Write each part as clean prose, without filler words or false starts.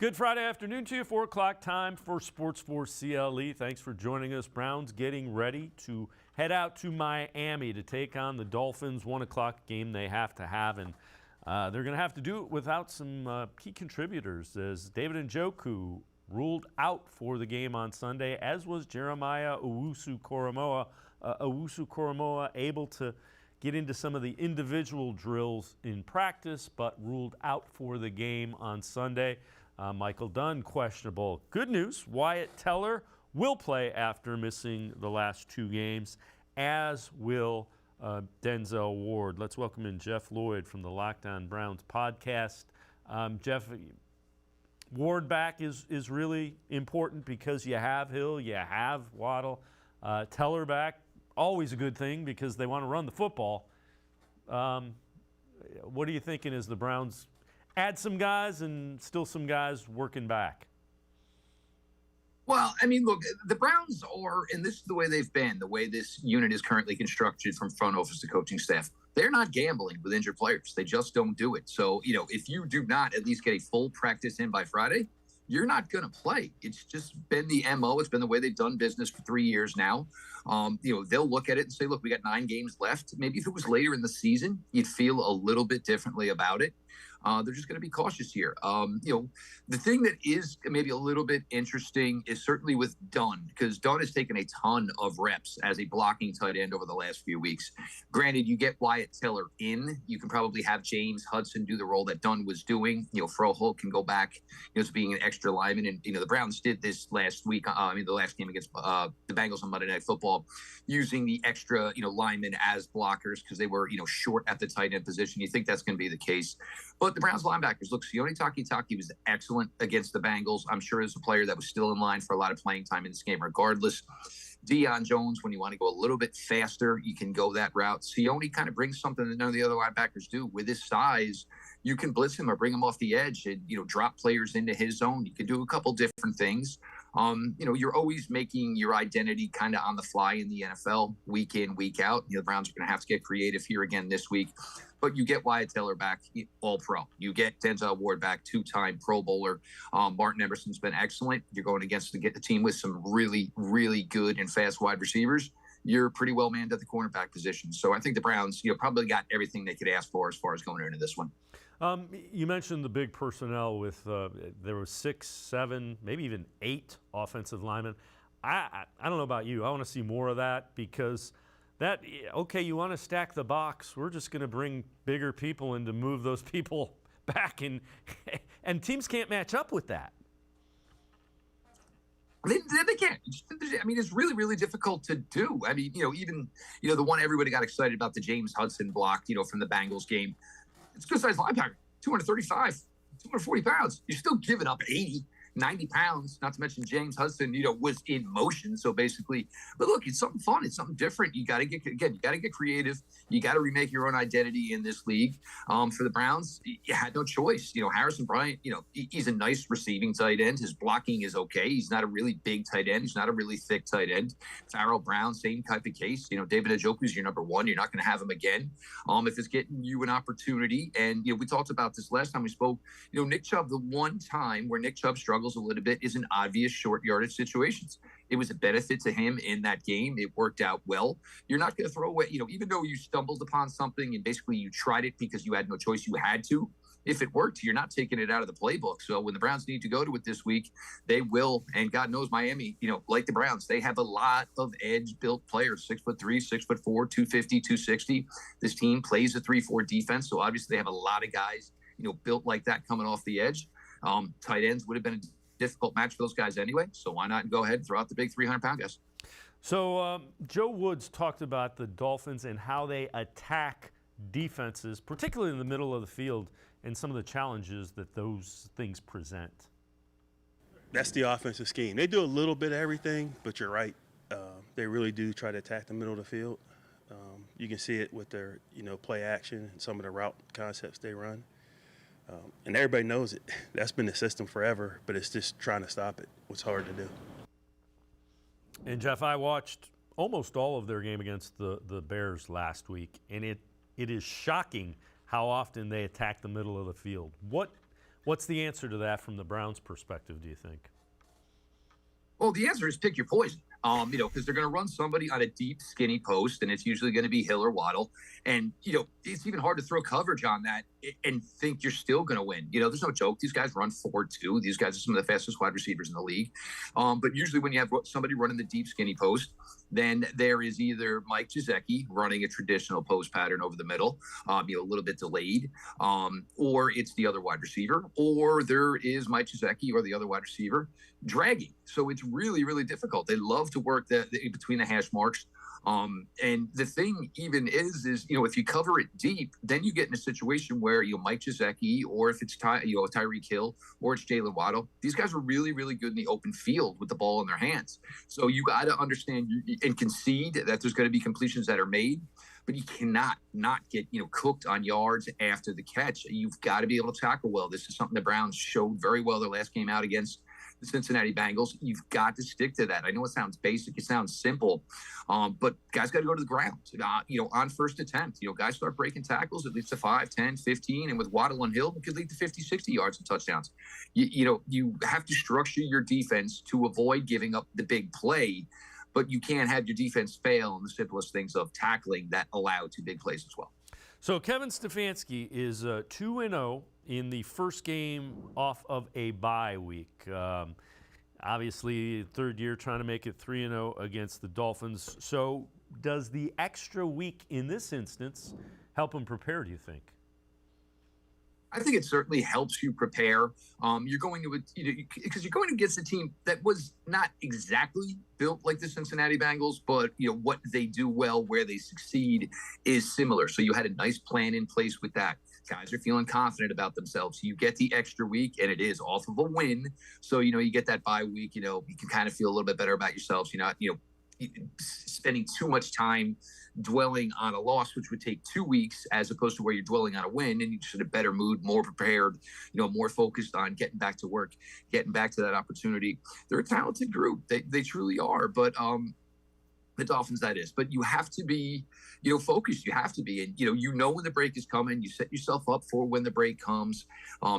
Good Friday afternoon to you, 4 o'clock time for Sports4CLE. Thanks for joining us. Browns getting ready to head out to Miami to take on the Dolphins. 1 o'clock game they have to have, and they're going to have to do it without some key contributors, as David Njoku ruled out for the game on Sunday, as was Jeremiah Owusu-Koramoah. Owusu-Koramoah able to get into some of the individual drills in practice, but ruled out for the game on Sunday. Michael Dunn, questionable. Good news, Wyatt Teller will play after missing the last 2 games, as will Denzel Ward. Let's welcome in Jeff Lloyd from the Locked On Browns podcast. Jeff, Ward back is really important because you have Hill, you have Waddle. Teller back, always a good thing because they want to run the football. What are you thinking as the Browns add some guys and still some guys working back? Well, I mean, look, the Browns are, and this is the way they've been, the way this unit is currently constructed from front office to coaching staff. They're not gambling with injured players. They just don't do it. So, if you do not at least get a full practice in by Friday, you're not going to play. It's just been the MO. It's been the way they've done business for 3 years now. They'll look at it and say, look, we got 9 games left. Maybe if it was later in the season, you'd feel a little bit differently about it. They're just going to be cautious here. The thing that is maybe a little bit interesting is certainly with Dunn, because Dunn has taken a ton of reps as a blocking tight end over the last few weeks. Granted, you get Wyatt Teller in. You can probably have James Hudson do the role that Dunn was doing. Froholt can go back to being an extra lineman. And, the Browns did this last week. The last game against the Bengals on Monday Night Football, using the extra, linemen as blockers because they were, short at the tight end position. You think that's going to be the case. But the Browns linebackers, look, Sione Takitaki was excellent against the Bengals. I'm sure as a player that was still in line for a lot of playing time in this game regardless. Deion Jones, when you want to go a little bit faster, you can go that route. Sione kind of brings something that none of the other linebackers do. With his size, you can blitz him or bring him off the edge and, drop players into his zone. You can do a couple different things. You're always making your identity kind of on the fly in the NFL, week in, week out. The Browns are going to have to get creative here again this week. But you get Wyatt Teller back, all pro. You get Denzel Ward back, 2-time Pro Bowler. Martin Emerson's been excellent. You're going against the team with some really, really good and fast wide receivers. You're pretty well manned at the cornerback position. So I think the Browns, probably got everything they could ask for as far as going into this one. You mentioned the big personnel with there were 6, 7, maybe even 8 offensive linemen. I don't know about you. I want to see more of that because you want to stack the box. We're just going to bring bigger people in to move those people back, and teams can't match up with that. They can't. It's really, really difficult to do. Even the one everybody got excited about, the James Hudson block, from the Bengals game. It's a good size linebacker, 235, 240 pounds. You're still giving up 80, 90 pounds, not to mention James Hudson, was in motion. So basically, but look, it's something fun. It's something different. You got to get creative. You got to remake your own identity in this league. For the Browns, you had no choice. Harrison Bryant, he's a nice receiving tight end. His blocking is okay. He's not a really big tight end. He's not a really thick tight end. Farrell Brown, same type of case. David Njoku's your number 1. You're not going to have him again. If it's getting you an opportunity, and we talked about this last time we spoke. Nick Chubb, the one time where Nick Chubb struggles a little bit is in obvious short yardage situations. It was a benefit to him in that game. It worked out well. You're not going to throw away, even though you stumbled upon something and basically you tried it because you had no choice, you had to. If it worked, you're not taking it out of the playbook. So when the Browns need to go to it this week, they will. And God knows Miami, like the Browns, they have a lot of edge-built players, 6'3", 6'4", 250, 260. This team plays a 3-4 defense. So obviously they have a lot of guys, built like that coming off the edge. Tight ends would have been a difficult match for those guys anyway, so why not go ahead and throw out the big 300-pound guys? So Joe Woods talked about the Dolphins and how they attack defenses, particularly in the middle of the field, and some of the challenges that those things present. That's the offensive scheme. They do a little bit of everything, but you're right. They really do try to attack the middle of the field. You can see it with their, play action and some of the route concepts they run. And everybody knows it. That's been the system forever, but it's just trying to stop it. What's hard to do. And, Jeff, I watched almost all of their game against the Bears last week, and it is shocking how often they attack the middle of the field. What What's the answer to that from the Browns' perspective, do you think? Well, the answer is pick your poison. Because they're going to run somebody on a deep, skinny post, and it's usually going to be Hill or Waddle. And, it's even hard to throw coverage on that and think you're still going to win. There's no joke. These guys run 4.2. These guys are some of the fastest wide receivers in the league. But usually when you have somebody running the deep, skinny post, then there is either Mike Gesicki running a traditional post pattern over the middle, a little bit delayed, or it's the other wide receiver, or there is Mike Gesicki or the other wide receiver dragging. So it's really, really difficult. They love to work between the hash marks. And the thing even is, if you cover it deep, then you get in a situation where, Mike Gesicki, or if it's Tyreek Hill, or it's Jalen Waddle, these guys are really, really good in the open field with the ball in their hands. So you got to understand and concede that there's going to be completions that are made, but you cannot not get, cooked on yards after the catch. You've got to be able to tackle well. This is something the Browns showed very well their last game out against the Cincinnati Bengals. You've got to stick to that. I know it sounds basic, it sounds simple, but guys got to go to the ground, on first attempt. Guys start breaking tackles, it leads to 5, 10, 15, and with Waddle and Hill, it could lead to 50, 60 yards and touchdowns. You have to structure your defense to avoid giving up the big play, but you can't have your defense fail in the simplest things of tackling that allow 2 big plays as well. So Kevin Stefanski is 2-0 in the first game off of a bye week. Obviously, third year trying to make it 3-0 against the Dolphins. So does the extra week in this instance help him prepare, do you think? I think it certainly helps you prepare. You're going to, because you're going against a team that was not exactly built like the Cincinnati Bengals, but what they do well, where they succeed, is similar. So you had a nice plan in place with that. Guys are feeling confident about themselves. You get the extra week, and it is off of a win. So you get that bye week. You can kind of feel a little bit better about yourselves. You're not spending too much time dwelling on a loss, which would take 2 weeks, as opposed to where you're dwelling on a win, and you're just in a better mood, more prepared, more focused on getting back to work, getting back to that opportunity. They're a talented group. They truly are. But the Dolphins, that is. But you have to be, focused. You have to be. And, when the break is coming. You set yourself up for when the break comes.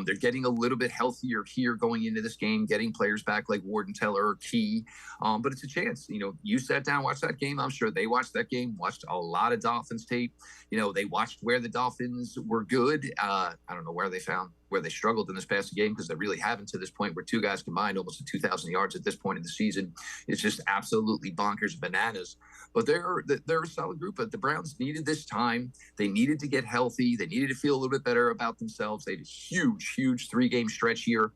They're getting a little bit healthier here going into this game. Getting players back like Ward and Teller are key. But it's a chance. You sat down, watched that game. I'm sure they watched that game, watched a lot of Dolphins tape. They watched where the Dolphins were good. I don't know where they struggled in this past game, because they really haven't to this point, where 2 guys combined almost 2,000 yards at this point in the season. It's just absolutely bonkers bananas. But they're a solid group. But the Browns needed this time. They needed to get healthy. They needed to feel a little bit better about themselves. They have a huge 3-game stretch here,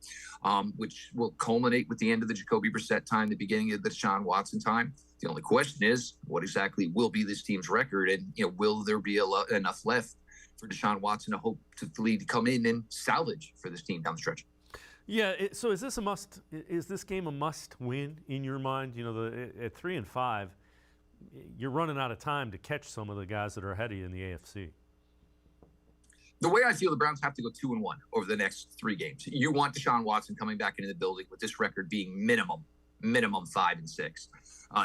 which will culminate with the end of the Jacoby Brissett time, the beginning of the Deshaun Watson time. The only question is, what exactly will be this team's record? And, will there be enough left for Deshaun Watson to hope to come in and salvage for this team down the stretch? Yeah. So is this a must? Is this game a must-win in your mind? At 3-5, you're running out of time to catch some of the guys that are ahead of you in the AFC. The way I feel, the Browns have to go 2-1 over the next 3 games. You want Deshaun Watson coming back into the building with this record being minimum 5-6.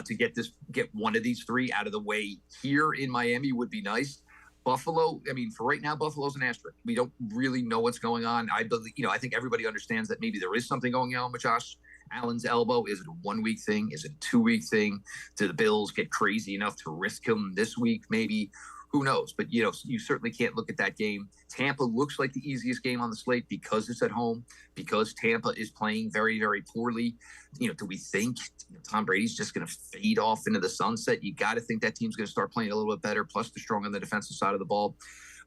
To get one of these 3 out of the way here in Miami would be nice. Buffalo, for right now, Buffalo's an asterisk. We don't really know what's going on. I think everybody understands that maybe there is something going on with Josh Allen's elbow. Is it a 1-week thing? Is it a 2-week thing? Do the Bills get crazy enough to risk him this week? Maybe. Who knows? But, you certainly can't look at that game. Tampa looks like the easiest game on the slate because it's at home, because Tampa is playing very, very poorly. Do we think Tom Brady's just going to fade off into the sunset? You got to think that team's going to start playing a little bit better, plus they're strong on the defensive side of the ball.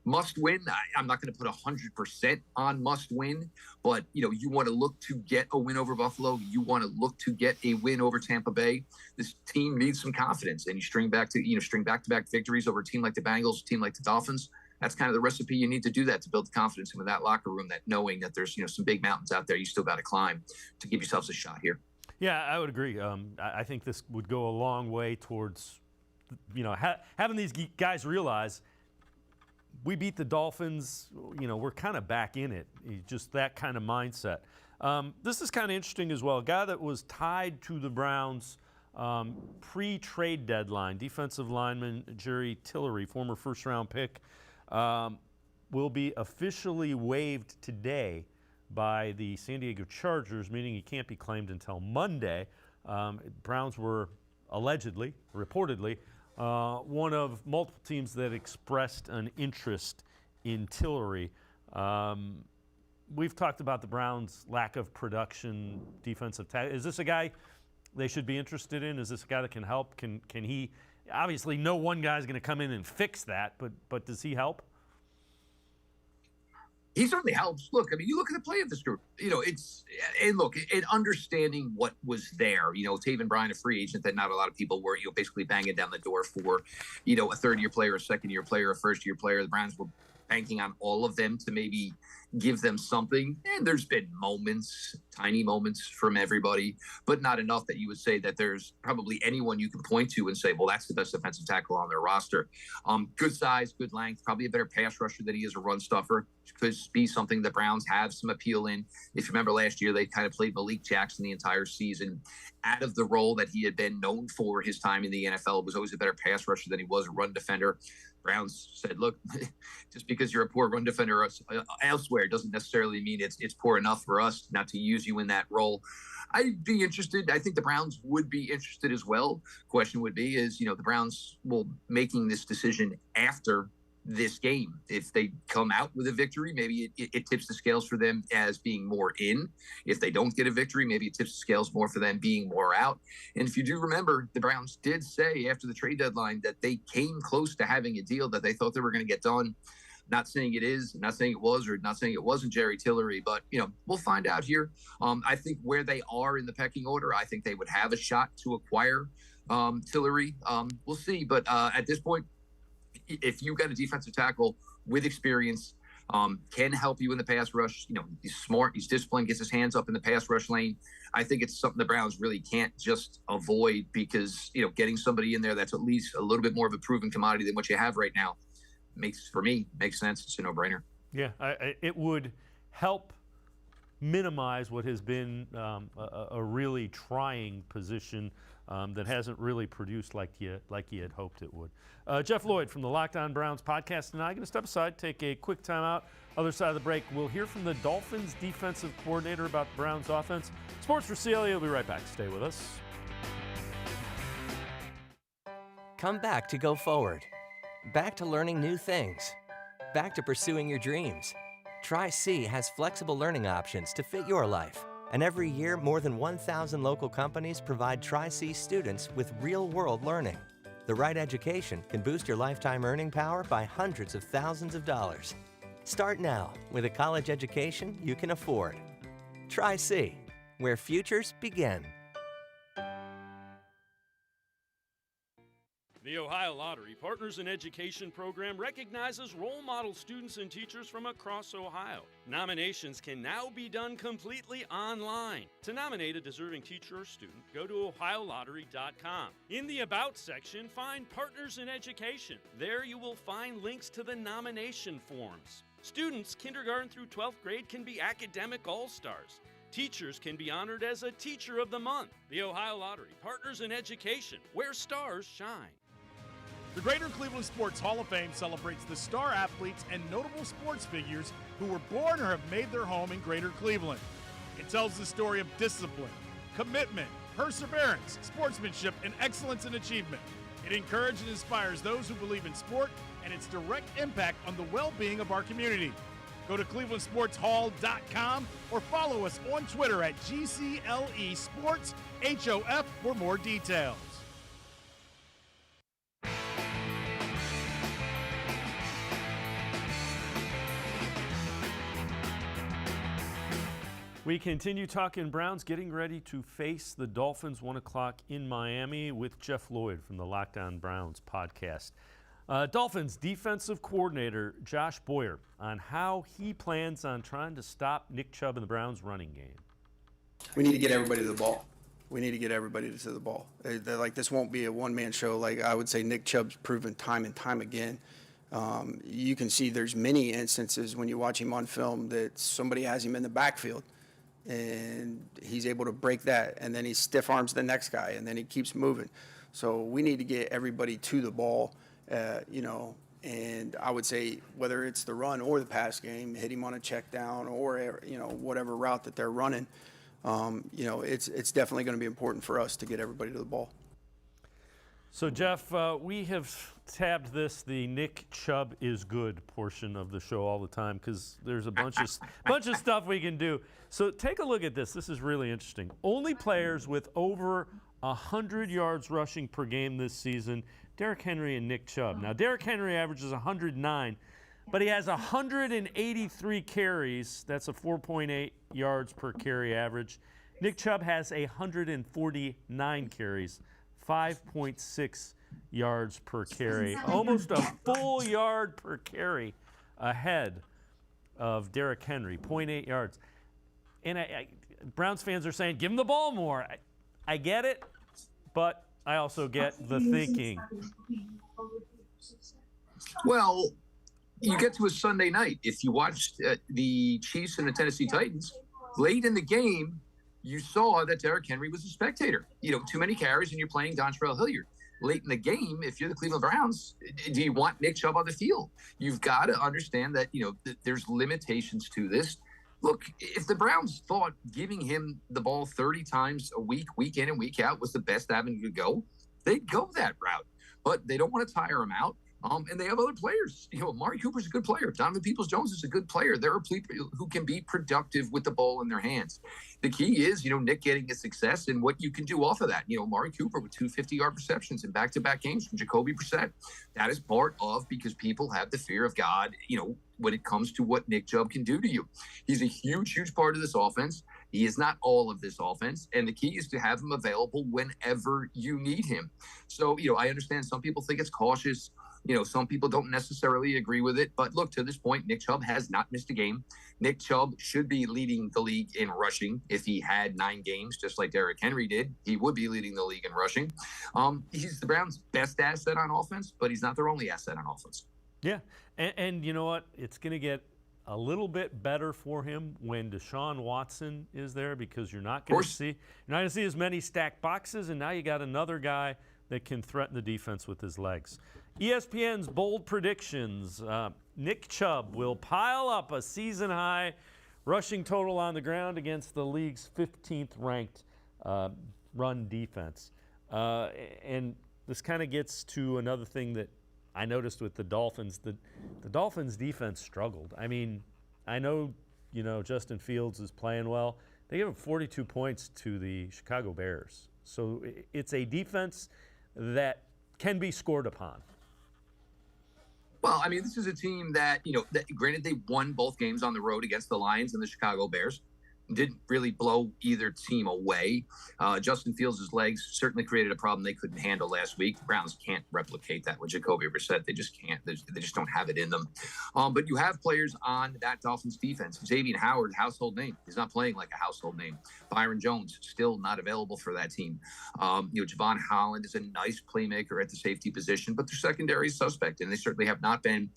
Must win. I'm not going to put 100% on must win, but you want to look to get a win over Buffalo. You want to look to get a win over Tampa Bay. This team needs some confidence, and you string back-to-back victories over a team like the Bengals, a team like the Dolphins. That's kind of the recipe you need to do that, to build the confidence in that locker room, that knowing that there's some big mountains out there you still got to climb to give yourselves a shot here. Yeah, I would agree. I think this would go a long way towards having these guys realize, we beat the Dolphins, we're kind of back in it, just that kind of mindset. This is kind of interesting as well. A guy that was tied to the Browns pre-trade deadline, defensive lineman Jerry Tillery, former first-round pick, will be officially waived today by the San Diego Chargers, meaning he can't be claimed until Monday. Browns were allegedly, reportedly, one of multiple teams that expressed an interest in Tillery. We've talked about the Browns' lack of production, defensive tackle. Is this a guy they should be interested in? Is this a guy that can help? Can he? Obviously, no one guy's going to come in and fix that, but does he help? He certainly helps. Look, I mean, you look at the play of this group. And understanding what was there. Taven Bryan, a free agent that not a lot of people were, basically banging down the door for, a third-year player, a second-year player, a first-year player. The Browns were banking on all of them to maybe give them something. And there's been moments, tiny moments from everybody, but not enough that you would say that there's probably anyone you can point to and say, well, that's the best defensive tackle on their roster. Good size, good length, probably a better pass rusher than he is a run stuffer. Could be something the Browns have some appeal in. If you remember last year, they kind of played Malik Jackson the entire season out of the role that he had been known for his time in the NFL. It was always a better pass rusher than he was a run defender. Browns said, look, just because you're a poor run defender elsewhere doesn't necessarily mean it's poor enough for us not to use you in that role. I'd be interested. I think the Browns would be interested as well. Question would be is, the Browns will making this decision after this game. If they come out with a victory, maybe it tips the scales for them as being more in. If they don't get a victory, maybe it tips the scales more for them being more out. And if you do remember, the Browns did say after the trade deadline that they came close to having a deal that they thought they were going to get done. Not saying it is, not saying it was, or not saying it wasn't Jerry Tillery, but, we'll find out here. I think where they are in the pecking order, I think they would have a shot to acquire Tillery. We'll see. But at this point, if you've got a defensive tackle with experience, can help you in the pass rush, he's smart, he's disciplined, gets his hands up in the pass rush lane. I think it's something the Browns really can't just avoid because, getting somebody in there that's at least a little bit more of a proven commodity than what you have right now makes sense. It's a no-brainer. Yeah, it would help minimize what has been a really trying position that hasn't really produced like you had hoped it would. Jeff Lloyd from the Locked On Browns podcast and I'm going to step aside, take a quick timeout. Other side of the break, we'll hear from the Dolphins defensive coordinator about the Browns offense. Sports4CLE will be right back. Stay with us. Come back to go forward. Back to learning new things. Back to pursuing your dreams. Tri-C has flexible learning options to fit your life. And every year, more than 1,000 local companies provide Tri-C students with real-world learning. The right education can boost your lifetime earning power by hundreds of thousands of dollars. Start now with a college education you can afford. Tri-C, where futures begin. The Ohio Lottery Partners in Education program recognizes role model students and teachers from across Ohio. Nominations can now be done completely online. To nominate a deserving teacher or student, go to ohiolottery.com. In the About section, find Partners in Education. There you will find links to the nomination forms. Students kindergarten through 12th grade can be academic all-stars. Teachers can be honored as a Teacher of the Month. The Ohio Lottery Partners in Education, where stars shine. The Greater Cleveland Sports Hall of Fame celebrates the star athletes and notable sports figures who were born or have made their home in Greater Cleveland. It tells the story of discipline, commitment, perseverance, sportsmanship, and excellence in achievement. It encourages and inspires those who believe in sport and its direct impact on the well-being of our community. Go to clevelandsportshall.com or follow us on Twitter at GCLE Sports HOF for more details. We continue talking Browns, getting ready to face the Dolphins 1 o'clock in Miami with Jeff Lloyd from the Locked On Browns podcast. Dolphins defensive coordinator Josh Boyer on how he plans on trying to stop Nick Chubb in the Browns running game. We need to get everybody to the ball. We need to get everybody to the ball. Like, this won't be a one-man show. Like, I would say Nick Chubb's proven time and time again. You can see there's many instances when you watch him on film that somebody has him in the backfield and he's able to break that, and then he stiff arms the next guy, and then he keeps moving. So we need to get everybody to the ball, And I would say whether it's the run or the pass game, hit him on a check down or, whatever route that they're running, it's definitely going to be important for us to get everybody to the ball. So, Jeff, we have tabbed this the Nick Chubb is good portion of the show all the time because there's a bunch of stuff we can do. So take a look at this. This is really interesting. Only players with over 100 yards rushing per game this season, Derrick Henry and Nick Chubb. Now, Derrick Henry averages 109, but he has 183 carries. That's a 4.8 yards per carry average. Nick Chubb has 149 carries, 5.6 yards per carry, almost a full yard per carry ahead of Derrick Henry, 0.8 yards. And Browns fans are saying, give him the ball more. I get it, but I also get the thinking. Well, you get to a Sunday night. If you watched the Chiefs and the Tennessee Titans, late in the game, you saw that Derrick Henry was a spectator. Too many carries and you're playing Dontrell Hilliard. Late in the game, if you're the Cleveland Browns, do you want Nick Chubb on the field? You've got to understand that, there's limitations to this. Look, if the Browns thought giving him the ball 30 times a week, week in and week out, was the best avenue to go, they'd go that route. But they don't want to tire him out. And they have other players. Amari Cooper's a good player. Donovan Peoples-Jones is a good player. There are people who can be productive with the ball in their hands. The key is, Nick getting his success and what you can do off of that. Amari Cooper with 2 50-yard receptions in back-to-back games from Jacoby Brissett. That is part of because people have the fear of God, when it comes to what Nick Chubb can do to you. He's a huge, huge part of this offense. He is not all of this offense, and the key is to have him available whenever you need him. So, I understand some people think it's cautious. Some people don't necessarily agree with it. But look, to this point, Nick Chubb has not missed a game. Nick Chubb should be leading the league in rushing. If he had 9 games, just like Derrick Henry did, he would be leading the league in rushing. He's the Browns' best asset on offense, but he's not their only asset on offense. Yeah, and you know what? It's going to get a little bit better for him when Deshaun Watson is there because you're not going to see as many stacked boxes, and now you got another guy that can threaten the defense with his legs. ESPN's bold predictions. Nick Chubb will pile up a season-high rushing total on the ground against the league's 15th ranked run defense. And this kind of gets to another thing that I noticed with the Dolphins. The Dolphins defense struggled. I mean, I know, Justin Fields is playing well. They gave up 42 points to the Chicago Bears. So it's a defense that can be scored upon. Well, I mean, this is a team that, granted they won both games on the road against the Lions and the Chicago Bears. Didn't really blow either team away. Justin Fields' legs certainly created a problem they couldn't handle last week. The Browns can't replicate that with Jacoby Brissett. They just can't. They just don't have it in them. But you have players on that Dolphins defense. Xavier Howard, household name. He's not playing like a household name. Byron Jones, still not available for that team. Javon Holland is a nice playmaker at the safety position, but their secondary is suspect, and they certainly have not been,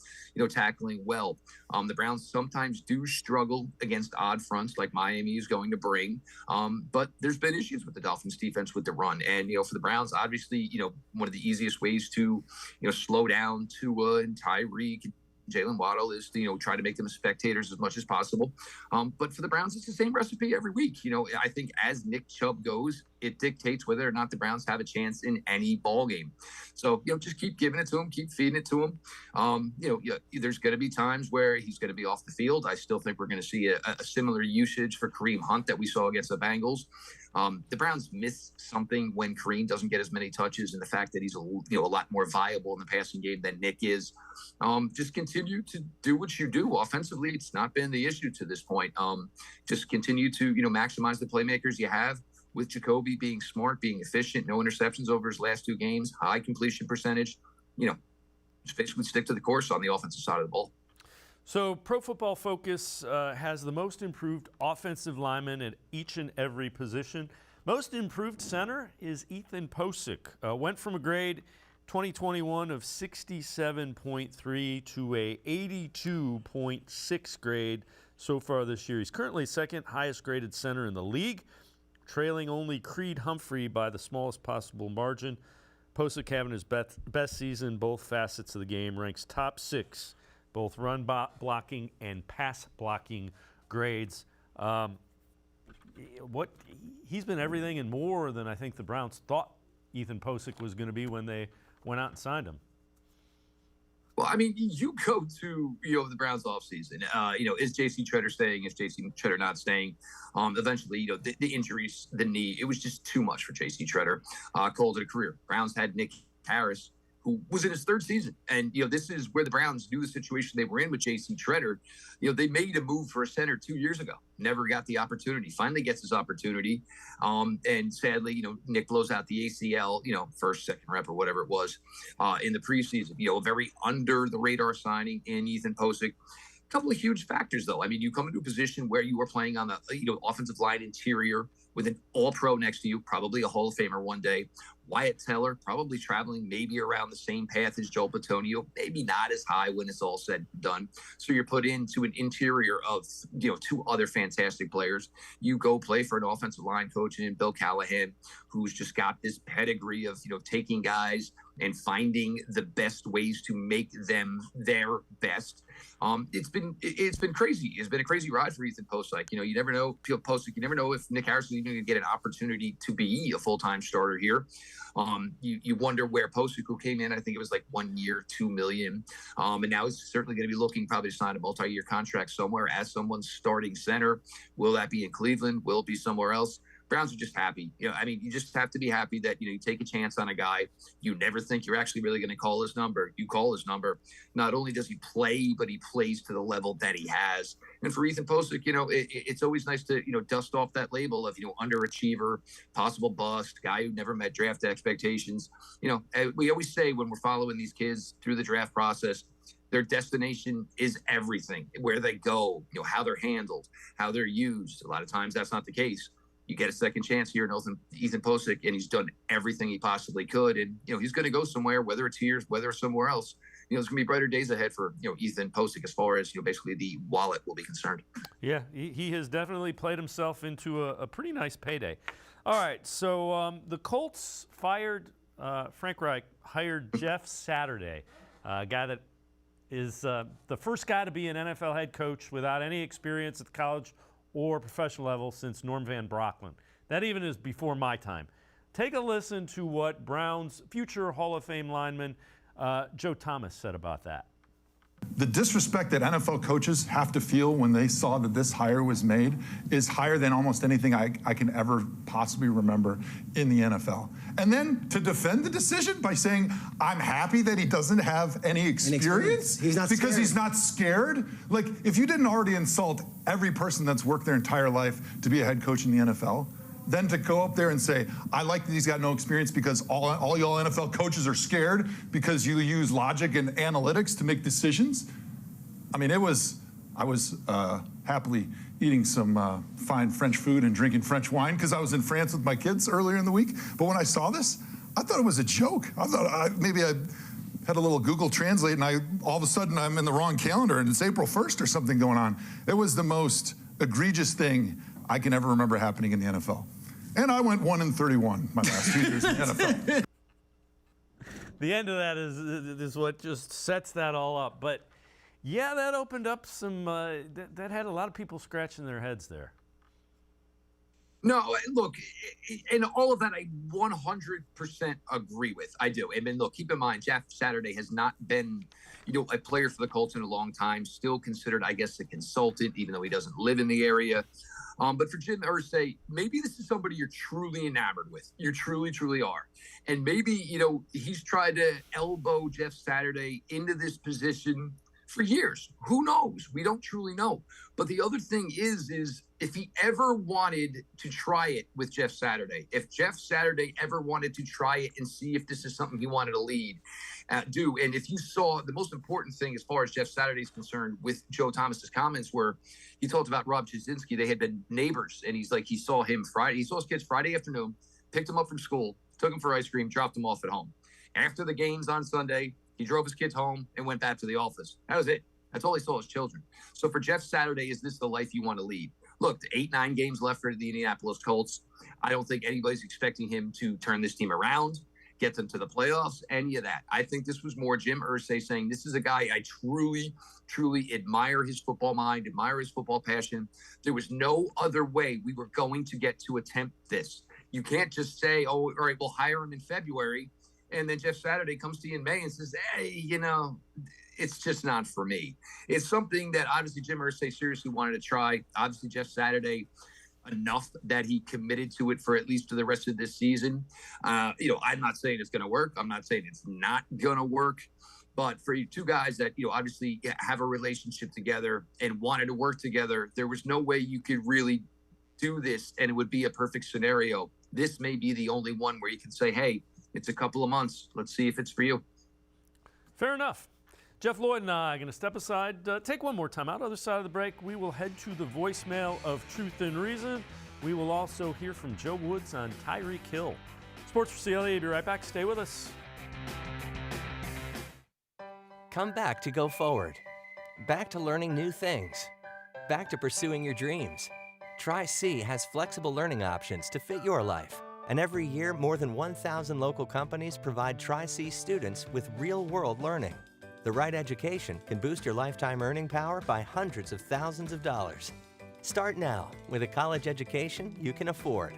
tackling well. The Browns sometimes do struggle against odd fronts like Miami is going to bring. But there's been issues with the Dolphins defense with the run. And, for the Browns, obviously, one of the easiest ways to, slow down Tua and Tyreek, Jalen Waddle is to, try to make them spectators as much as possible. But for the Browns, it's the same recipe every week. I think as Nick Chubb goes, it dictates whether or not the Browns have a chance in any ball game. So, just keep giving it to him, keep feeding it to him. There's going to be times where he's going to be off the field. I still think we're going to see a similar usage for Kareem Hunt that we saw against the Bengals. The Browns miss something when Kareem doesn't get as many touches, and the fact that he's a lot more viable in the passing game than Nick is. Just continue to do what you do offensively. It's not been the issue to this point. Just continue to maximize the playmakers you have. With Jacoby being smart, being efficient, no interceptions over his last 2 games, high completion percentage, just basically stick to the course on the offensive side of the ball. So Pro Football Focus has the most improved offensive lineman at each and every position. Most improved center is Ethan Pocic. Went from a grade 2021 of 67.3 to a 82.6 grade so far this year. He's currently second highest graded center in the league, trailing only Creed Humphrey by the smallest possible margin. Pocic having his best season, both facets of the game, ranks top 6, both run blocking and pass blocking grades. He's been everything and more than I think the Browns thought Ethan Pocic was going to be when they went out and signed him. Well, I mean, you go to, the Browns offseason, is J.C. Tretter staying? Is J.C. Tretter not staying? Eventually, the injuries, the knee, it was just too much for J.C. Tretter. Called it a career. Browns had Nick Harris, who was in his 3rd season. And, this is where the Browns knew the situation they were in with J.C. Tretter. They made a move for a center 2 years ago. Never got the opportunity. Finally gets his opportunity. And sadly, Nick blows out the ACL, first, second rep or whatever it was in the preseason. A very under-the-radar signing in Ethan Pocic. A couple of huge factors, though. I mean, you come into a position where you are playing on the offensive line interior with an all-pro next to you, probably a Hall of Famer one day. Wyatt Teller probably traveling maybe around the same path as Joel Bitonio, maybe not as high when it's all said and done. So you're put into an interior of 2 other fantastic players. You go play for an offensive line coach in Bill Callahan, who's just got this pedigree of taking guys and finding the best ways to make them their best. It's been crazy. It's been a crazy ride for Ethan Pocic. You never know, Pocic. You never know if Nick Harris is even going to get an opportunity to be a full-time starter here. You wonder where Pocic, who came in, I think it was like 1 year, $2 million, and now he's certainly going to be looking probably to sign a multi-year contract somewhere as someone's starting center. Will that be in Cleveland? Will it be somewhere else? Browns are just happy. You just have to be happy that, you take a chance on a guy. You never think you're actually really going to call his number. You call his number. Not only does he play, but he plays to the level that he has. And for Ethan Pocic, it's always nice to, dust off that label of, underachiever, possible bust, guy who never met draft expectations. We always say when we're following these kids through the draft process, their destination is everything, where they go, how they're handled, how they're used. A lot of times that's not the case. You get a second chance here in Ethan Pocic, and he's done everything he possibly could. And, he's going to go somewhere, whether it's here, whether it's somewhere else. There's going to be brighter days ahead for, Ethan Pocic as far as, basically the wallet will be concerned. Yeah, he has definitely played himself into a pretty nice payday. All right, so the Colts fired Frank Reich, hired Jeff Saturday, a guy that is the first guy to be an NFL head coach without any experience at the college or professional level since Norm Van Brocklin. That even is before my time. Take a listen to what Browns' future Hall of Fame lineman Joe Thomas said about that. The disrespect that NFL coaches have to feel when they saw that this hire was made is higher than almost anything I can ever possibly remember in the NFL. And then to defend the decision by saying, I'm happy that he doesn't have any experience. He's not because scared. He's not scared. Like, if you didn't already insult every person that's worked their entire life to be a head coach in the NFL, then to go up there and say, I like that he's got no experience because all y'all NFL coaches are scared because you use logic and analytics to make decisions. I mean, I was happily eating some fine French food and drinking French wine because I was in France with my kids earlier in the week. But when I saw this, I thought it was a joke. I thought maybe I had a little Google Translate and all of a sudden I'm in the wrong calendar and it's April 1st or something going on. It was the most egregious thing I can ever remember happening in the NFL. And I went 1-31 my last 2 years in the NFL. The end of that is what just sets that all up. But yeah, that opened up some. That had a lot of people scratching their heads there. No, look, and all of that I 100% agree with. I do. I mean, look, keep in mind, Jeff Saturday has not been, a player for the Colts in a long time. Still considered, I guess, a consultant, even though he doesn't live in the area. But for Jim Irsay, maybe this is somebody you're truly enamored with. You truly, truly are. And maybe, he's tried to elbow Jeff Saturday into this position for years. Who knows? We don't truly know. But the other thing is if he ever wanted to try it with Jeff Saturday, if Jeff Saturday ever wanted to try it and see if this is something he wanted to do, and if you saw the most important thing as far as Jeff Saturday is concerned with Joe Thomas's comments were, he talked about Rob Jasinski. They had been neighbors, and he's like, he saw his kids Friday afternoon, picked him up from school, took him for ice cream, dropped him off at home. After the games on Sunday, he drove his kids home and went back to the office. That was it. That's all he saw, his children. So for Jeff Saturday, is this the life you want to lead? Look, 8-9 games left for the Indianapolis Colts. I don't think anybody's expecting him to turn this team around. get them to the playoffs, any of that. I think this was more Jim Irsay saying, this is a guy I truly, truly admire his football mind, admire his football passion. There was no other way we were going to get to attempt this. You can't just say, oh, all right, we'll hire him in February. And then Jeff Saturday comes to you in May and says, hey, it's just not for me. It's something that obviously Jim Irsay seriously wanted to try. Obviously, Jeff Saturday, enough that he committed to it for at least to the rest of this season. I'm not saying it's going to work. I'm not saying it's not going to work. But for you two guys that, obviously have a relationship together and wanted to work together, there was no way you could really do this and it would be a perfect scenario. This may be the only one where you can say, hey, it's a couple of months. Let's see if it's for you. Fair enough. Jeff, Lloyd, and I are going to step aside, take one more time out. Other side of the break, we will head to the voicemail of Truth and Reason. We will also hear from Joe Woods on Tyreek Hill. Sports4CLE, be right back. Stay with us. Come back to go forward. Back to learning new things. Back to pursuing your dreams. Tri-C has flexible learning options to fit your life. And every year, more than 1,000 local companies provide Tri-C students with real-world learning. The right education can boost your lifetime earning power by hundreds of thousands of dollars. Start now with a college education you can afford.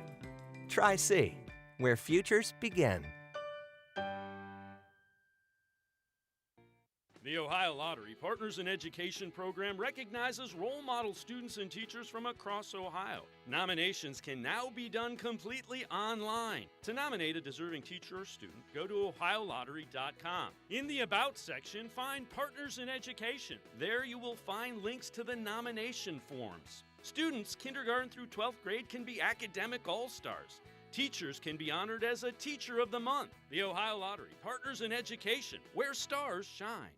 Tri-C, where futures begin. The Ohio Lottery Partners in Education program recognizes role model students and teachers from across Ohio. Nominations can now be done completely online. To nominate a deserving teacher or student, go to OhioLottery.com. In the About section, find Partners in Education. There you will find links to the nomination forms. Students kindergarten through 12th grade can be academic all-stars. Teachers can be honored as a Teacher of the Month. The Ohio Lottery Partners in Education, where stars shine.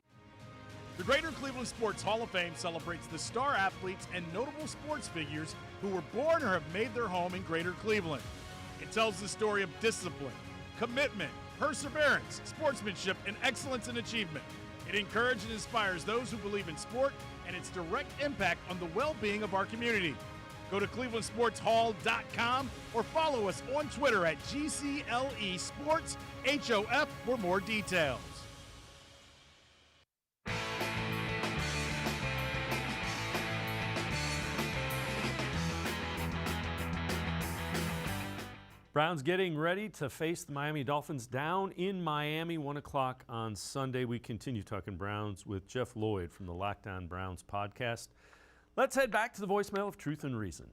The Greater Cleveland Sports Hall of Fame celebrates the star athletes and notable sports figures who were born or have made their home in Greater Cleveland. It tells the story of discipline, commitment, perseverance, sportsmanship, and excellence in achievement. It encourages and inspires those who believe in sport and its direct impact on the well-being of our community. Go to clevelandsportshall.com or follow us on Twitter at GCLE Sports HOF for more details. Browns getting ready to face the Miami Dolphins down in Miami, 1 o'clock on Sunday. We continue talking Browns with Jeff Lloyd from the Lockdown Browns podcast. Let's head back to the voicemail of Truth and Reason.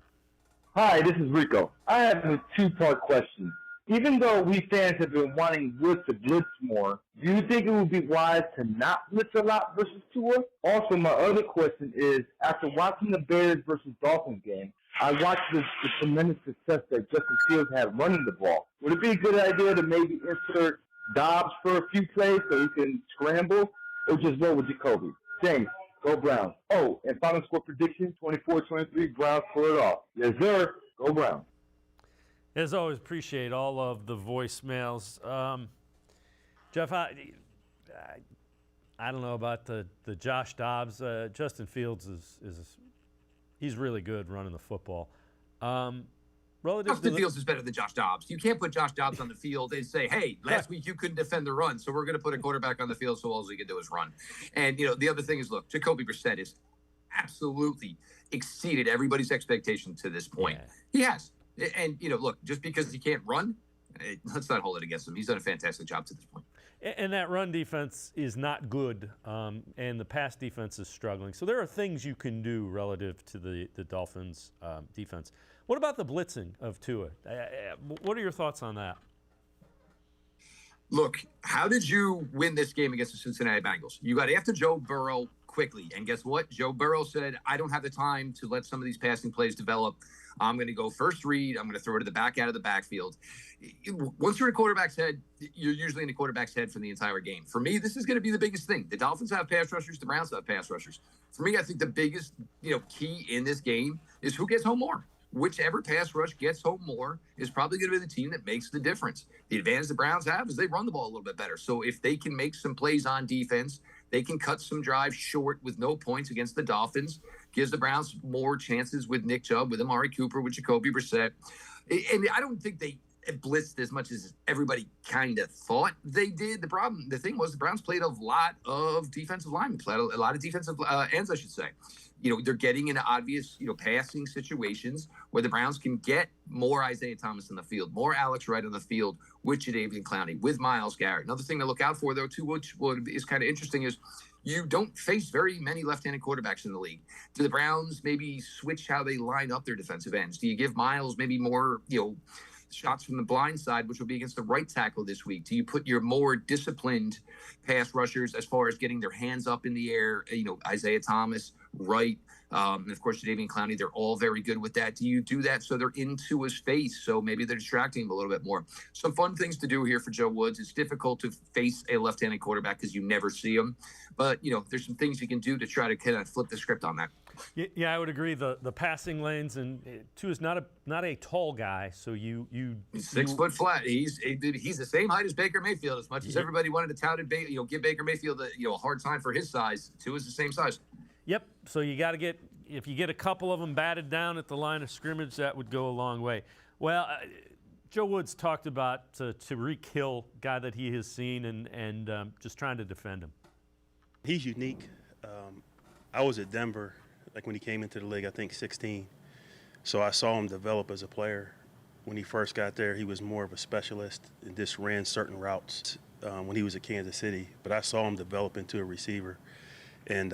Hi, this is Rico. I have a two-part question. Even though we fans have been wanting Woods to blitz more, do you think it would be wise to not blitz a lot versus Tua? Also, my other question is, after watching the Bears versus Dolphins game, I watched the tremendous success that Justin Fields had running the ball. Would it be a good idea to maybe insert Dobbs for a few plays so he can scramble, or just roll with Jacoby? Thanks. Go Browns. Oh, and final score prediction, 24-23, Browns pull it off. Yes, sir. Go Browns. As always, appreciate all of the voicemails. Jeff, I don't know about the Josh Dobbs. Justin Fields is he's really good running the football. Justin Fields is better than Josh Dobbs. You can't put Josh Dobbs on the field and say, hey, last week you couldn't defend the run, so we're going to put a quarterback on the field so all he can do is run. And, the other thing is, look, Jacoby Brissett has absolutely exceeded everybody's expectation to this point. Yeah. He has. And, look, just because he can't run, let's not hold it against him. He's done a fantastic job to this point. And that run defense is not good, and the pass defense is struggling. So there are things you can do relative to the Dolphins' defense. What about the blitzing of Tua? What are your thoughts on that? Look, how did you win this game against the Cincinnati Bengals? You got after Joe Burrow quickly, and guess what? Joe Burrow said, I don't have the time to let some of these passing plays develop. I'm going to go first read. I'm going to throw it to the back out of the backfield. Once you're in a quarterback's head, you're usually in the quarterback's head for the entire game. For me, this is going to be the biggest thing. The Dolphins have pass rushers. The Browns have pass rushers. For me, I think the biggest key in this game is who gets home more. Whichever pass rush gets home more is probably going to be the team that makes the difference. The advantage the Browns have is they run the ball a little bit better. So if they can make some plays on defense, they can cut some drives short with no points against the Dolphins. Gives the Browns more chances with Nick Chubb, with Amari Cooper, with Jacoby Brissett. And I don't think blitzed as much as everybody kind of thought they did. The thing was the Browns played a lot of defensive linemen, played a lot of defensive ends, I should say. They're getting into obvious, passing situations where the Browns can get more Isaiah Thomas in the field, more Alex Wright on the field with Jadeveon Clowney, with Myles Garrett. Another thing to look out for, though, too, which is kind of interesting, is you don't face very many left-handed quarterbacks in the league. Do the Browns maybe switch how they line up their defensive ends? Do you give Myles maybe more, shots from the blind side, which will be against the right tackle this week? Do you put your more disciplined pass rushers as far as getting their hands up in the air? Isaiah Thomas, Wright, and of course, Jadeveon Clowney, they're all very good with that. Do you do that so they're into his face, so maybe they're distracting him a little bit more? Some fun things to do here for Joe Woods. It's difficult to face a left-handed quarterback because you never see him. But, there's some things you can do to try to kind of flip the script on that. Yeah, I would agree. The passing lanes, and too, is not a tall guy, so he's 6 foot flat. He's the same height as Baker Mayfield. As much as everybody wanted to tout it, give Baker Mayfield a hard time for his size. Tua is the same size. Yep. So you got to if you get a couple of them batted down at the line of scrimmage, that would go a long way. Well, Joe Woods talked about Tyreek Hill, guy that he has seen, and just trying to defend him. He's unique. I was at Denver, like when he came into the league, I think 16. So I saw him develop as a player. When he first got there, he was more of a specialist and just ran certain routes when he was at Kansas City. But I saw him develop into a receiver. And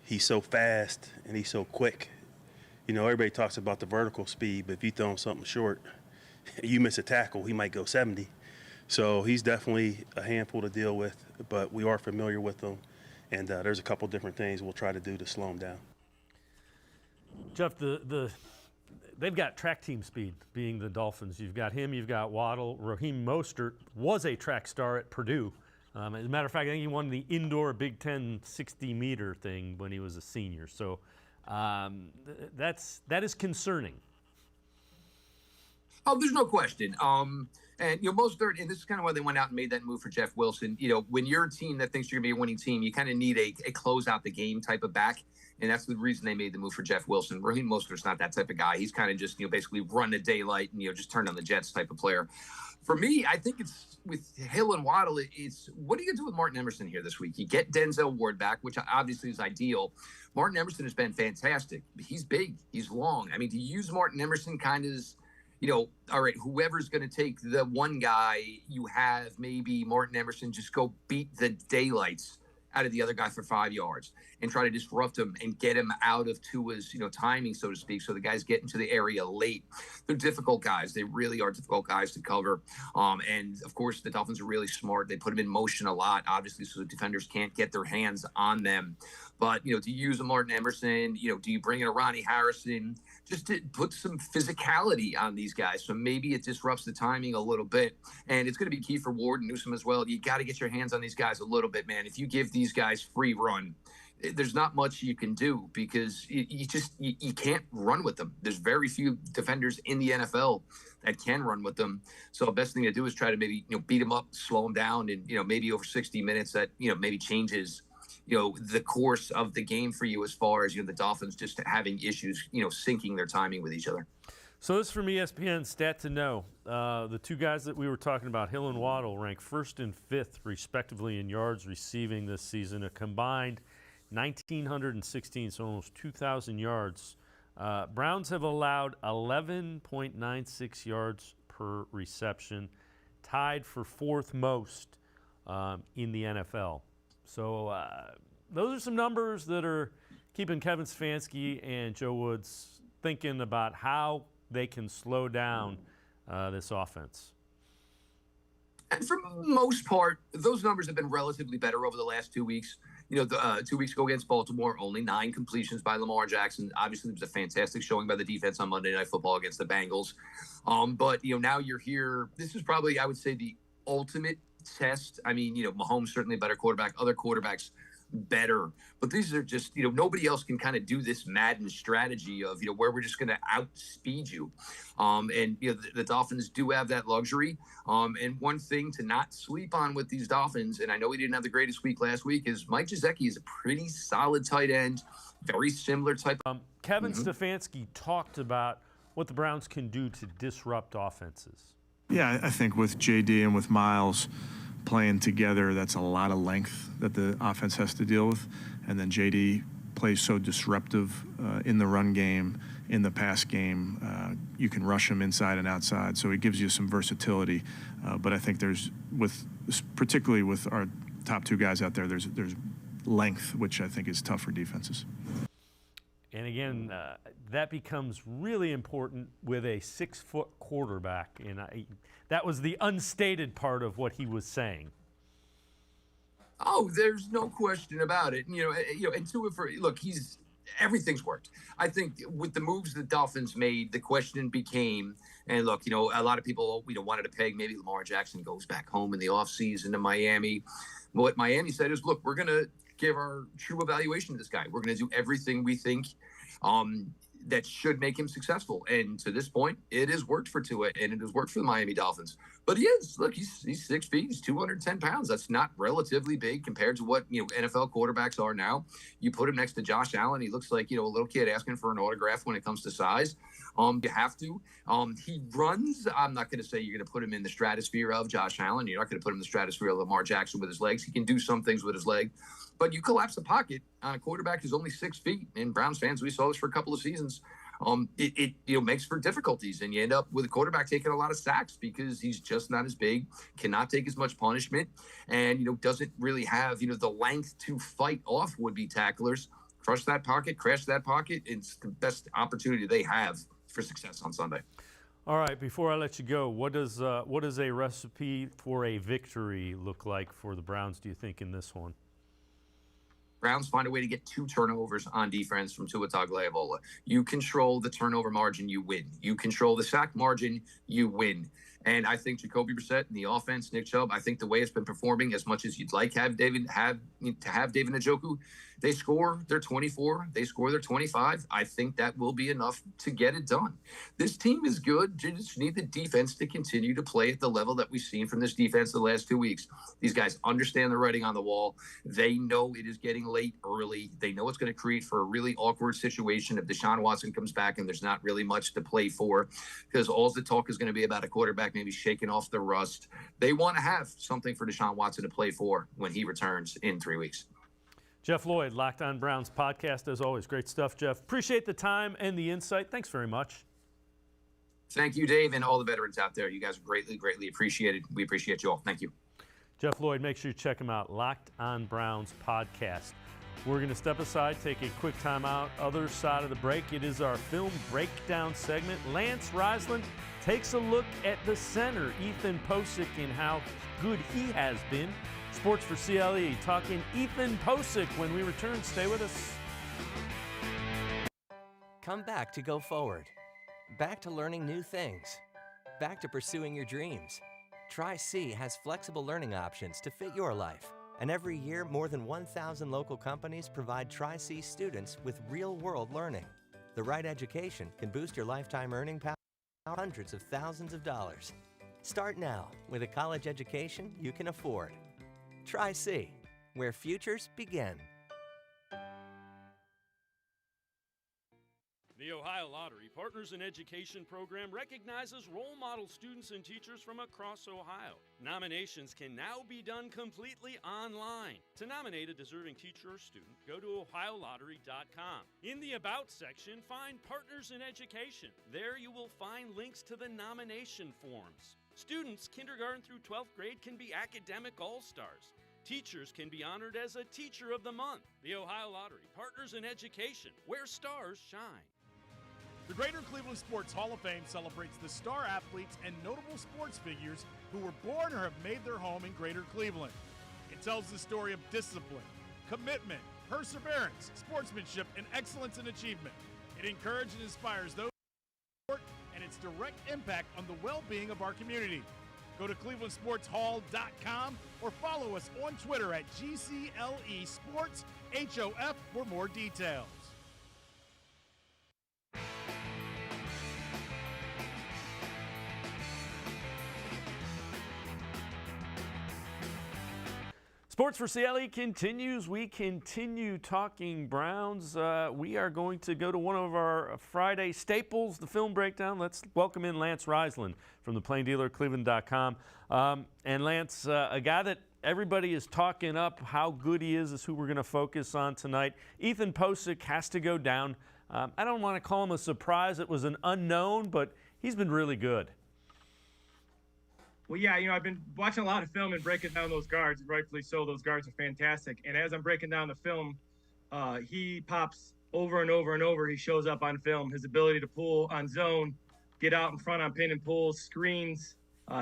he's so fast and he's so quick. Everybody talks about the vertical speed, but if you throw him something short, you miss a tackle, he might go 70. So he's definitely a handful to deal with, but we are familiar with him. And there's a couple different things we'll try to do to slow him down. Jeff, they've got track team speed, being the Dolphins. You've got him, you've got Waddle. Raheem Mostert was a track star at Purdue. As a matter of fact, I think he won the indoor Big Ten 60-meter thing when he was a senior. So that is concerning. Oh, there's no question. And Mostert, and this is kind of why they went out and made that move for Jeff Wilson. When you're a team that thinks you're going to be a winning team, you kind of need a close out the game type of back. And that's the reason they made the move for Jeff Wilson. Raheem Mostert's not that type of guy. He's kind of just, basically run the daylight and, just turn on the Jets type of player. For me, I think it's with Hill and Waddle, it's what are you going to do with Martin Emerson here this week? You get Denzel Ward back, which obviously is ideal. Martin Emerson has been fantastic. He's big. He's long. I mean, to use Martin Emerson kind of is, all right, whoever's going to take the one guy you have, maybe Martin Emerson, just go beat the daylights out of the other guy for 5 yards and try to disrupt him and get him out of Tua's, timing, so to speak. So the guys get into the area late. They're difficult guys. They really are difficult guys to cover. And of course, the Dolphins are really smart. They put them in motion a lot, obviously, so the defenders can't get their hands on them. But, to use a Martin Emerson, do you bring in a Ronnie Harrison just to put some physicality on these guys? So maybe it disrupts the timing a little bit. And it's going to be key for Ward and Newsome as well. You got to get your hands on these guys a little bit, man. If you give these guys free run, there's not much you can do because you can't run with them. There's very few defenders in the NFL that can run with them. So the best thing to do is try to maybe, beat them up, slow them down, and, maybe over 60 minutes that, maybe changes the course of the game for you as far as, the Dolphins just having issues, syncing their timing with each other. So this from ESPN Stat to Know. The two guys that we were talking about, Hill and Waddle, ranked 1st and 5th, respectively, in yards receiving this season, a combined 1,916, so almost 2,000 yards. Browns have allowed 11.96 yards per reception, tied for 4th most in the NFL. So those are some numbers that are keeping Kevin Stefanski and Joe Woods thinking about how they can slow down this offense. And for the most part, those numbers have been relatively better over the last 2 weeks. 2 weeks ago against Baltimore, only 9 completions by Lamar Jackson. Obviously, it was a fantastic showing by the defense on Monday Night Football against the Bengals. But, now you're here. This is probably, I would say, the ultimate test. I mean, Mahomes certainly a better quarterback. Other quarterbacks better. But these are just, nobody else can kind of do this Madden strategy of, where we're just going to outspeed you. And, the Dolphins do have that luxury. And one thing to not sleep on with these Dolphins, and I know he didn't have the greatest week last week, is Mike Gesicki is a pretty solid tight end, very similar type. Kevin Stefanski talked about what the Browns can do to disrupt offenses. Yeah, I think with JD and with Miles playing together, that's a lot of length that the offense has to deal with. And then JD plays so disruptive in the run game, in the pass game. You can rush him inside and outside, so it gives you some versatility. But I think particularly with our top two guys out there, there's length, which I think is tough for defenses. And again, that becomes really important with a 6-foot quarterback. And that was the unstated part of what he was saying. Oh, there's no question about it. And look, everything's worked. I think with the moves the Dolphins made, the question became, and look, a lot of people, wanted to peg maybe Lamar Jackson goes back home in the offseason to Miami. What Miami said is, look, we're going to give our true evaluation to this guy. We're going to do everything we think that should make him successful. And to this point, it has worked for Tua, and it has worked for the Miami Dolphins. But he's 6 feet, he's 210 pounds. That's not relatively big compared to what NFL quarterbacks are now. You put him next to Josh Allen, he looks like a little kid asking for an autograph when it comes to size. You have to. He runs. I'm not going to say you're going to put him in the stratosphere of Josh Allen. You're not going to put him in the stratosphere of Lamar Jackson with his legs. He can do some things with his leg. But you collapse the pocket on a quarterback who's only 6 feet. And Browns fans, we saw this for a couple of seasons. It makes for difficulties, and you end up with a quarterback taking a lot of sacks because he's just not as big, cannot take as much punishment, and doesn't really have the length to fight off would-be tacklers. Crush that pocket, crash that pocket. It's the best opportunity they have for success on Sunday. All right, before I let you go, what does a recipe for a victory look like for the Browns, do you think, in this one? Browns find a way to get 2 turnovers on defense from Tua Tagovailoa. You control the turnover margin, you win. You control the sack margin, you win. And I think Jacoby Brissett and the offense, Nick Chubb, I think the way it's been performing, as much as you'd like to have David Njoku, they score their 24, they score their 25. I think that will be enough to get it done. This team is good. You just need the defense to continue to play at the level that we've seen from this defense the last 2 weeks. These guys understand the writing on the wall. They know it is getting late early. They know it's going to create for a really awkward situation if Deshaun Watson comes back and there's not really much to play for, because all the talk is going to be about a quarterback maybe shaking off the rust. They want to have something for Deshaun Watson to play for when he returns in 3 weeks. Jeff Lloyd, Locked On Browns podcast, as always. Great stuff, Jeff. Appreciate the time and the insight. Thanks very much. Thank you, Dave, and all the veterans out there. You guys are greatly, greatly appreciated. We appreciate you all. Thank you. Jeff Lloyd, make sure you check him out. Locked On Browns podcast. We're going to step aside, take a quick timeout. Other side of the break, it is our film breakdown segment. Lance Reisland takes a look at the center, Ethan Pocic, and how good he has been. Sports4CLE, talking Ethan Pocic when we return. Stay with us. Come back to go forward. Back to learning new things. Back to pursuing your dreams. Tri-C has flexible learning options to fit your life. And every year, more than 1,000 local companies provide Tri-C students with real-world learning. The right education can boost your lifetime earning power hundreds of thousands of dollars. Start now with a college education you can afford. Tri-C, where futures begin. The Ohio Lottery Partners in Education program recognizes role model students and teachers from across Ohio. Nominations can now be done completely online. To nominate a deserving teacher or student, go to ohiolottery.com. In the About section, find Partners in Education. There you will find links to the nomination forms. Students kindergarten through 12th grade can be academic all-stars. Teachers can be honored as a Teacher of the Month. The Ohio Lottery Partners in Education, where stars shine. The Greater Cleveland Sports Hall of Fame celebrates the star athletes and notable sports figures who were born or have made their home in Greater Cleveland. It tells the story of discipline, commitment, perseverance, sportsmanship, and excellence in achievement. It encourages and inspires those who support and its direct impact on the well-being of our community. Go to clevelandsportshall.com or follow us on Twitter at GCLE Sports HOF for more details. Sports4CLE continues. We continue talking Browns. We are going to go to one of our Friday staples, the film breakdown. Let's welcome in Lance Reisland from the Plain Dealer, cleveland.com. And Lance, a guy that everybody is talking up how good he is who we're going to focus on tonight. Ethan Pocic has to go down. I don't want to call him a surprise. It was an unknown, but he's been really good. Well, yeah, I've been watching a lot of film and breaking down those guards, and rightfully so. Those guards are fantastic. And as I'm breaking down the film, he pops over and over and over. He shows up on film. His ability to pull on zone, get out in front on pin and pulls, screens,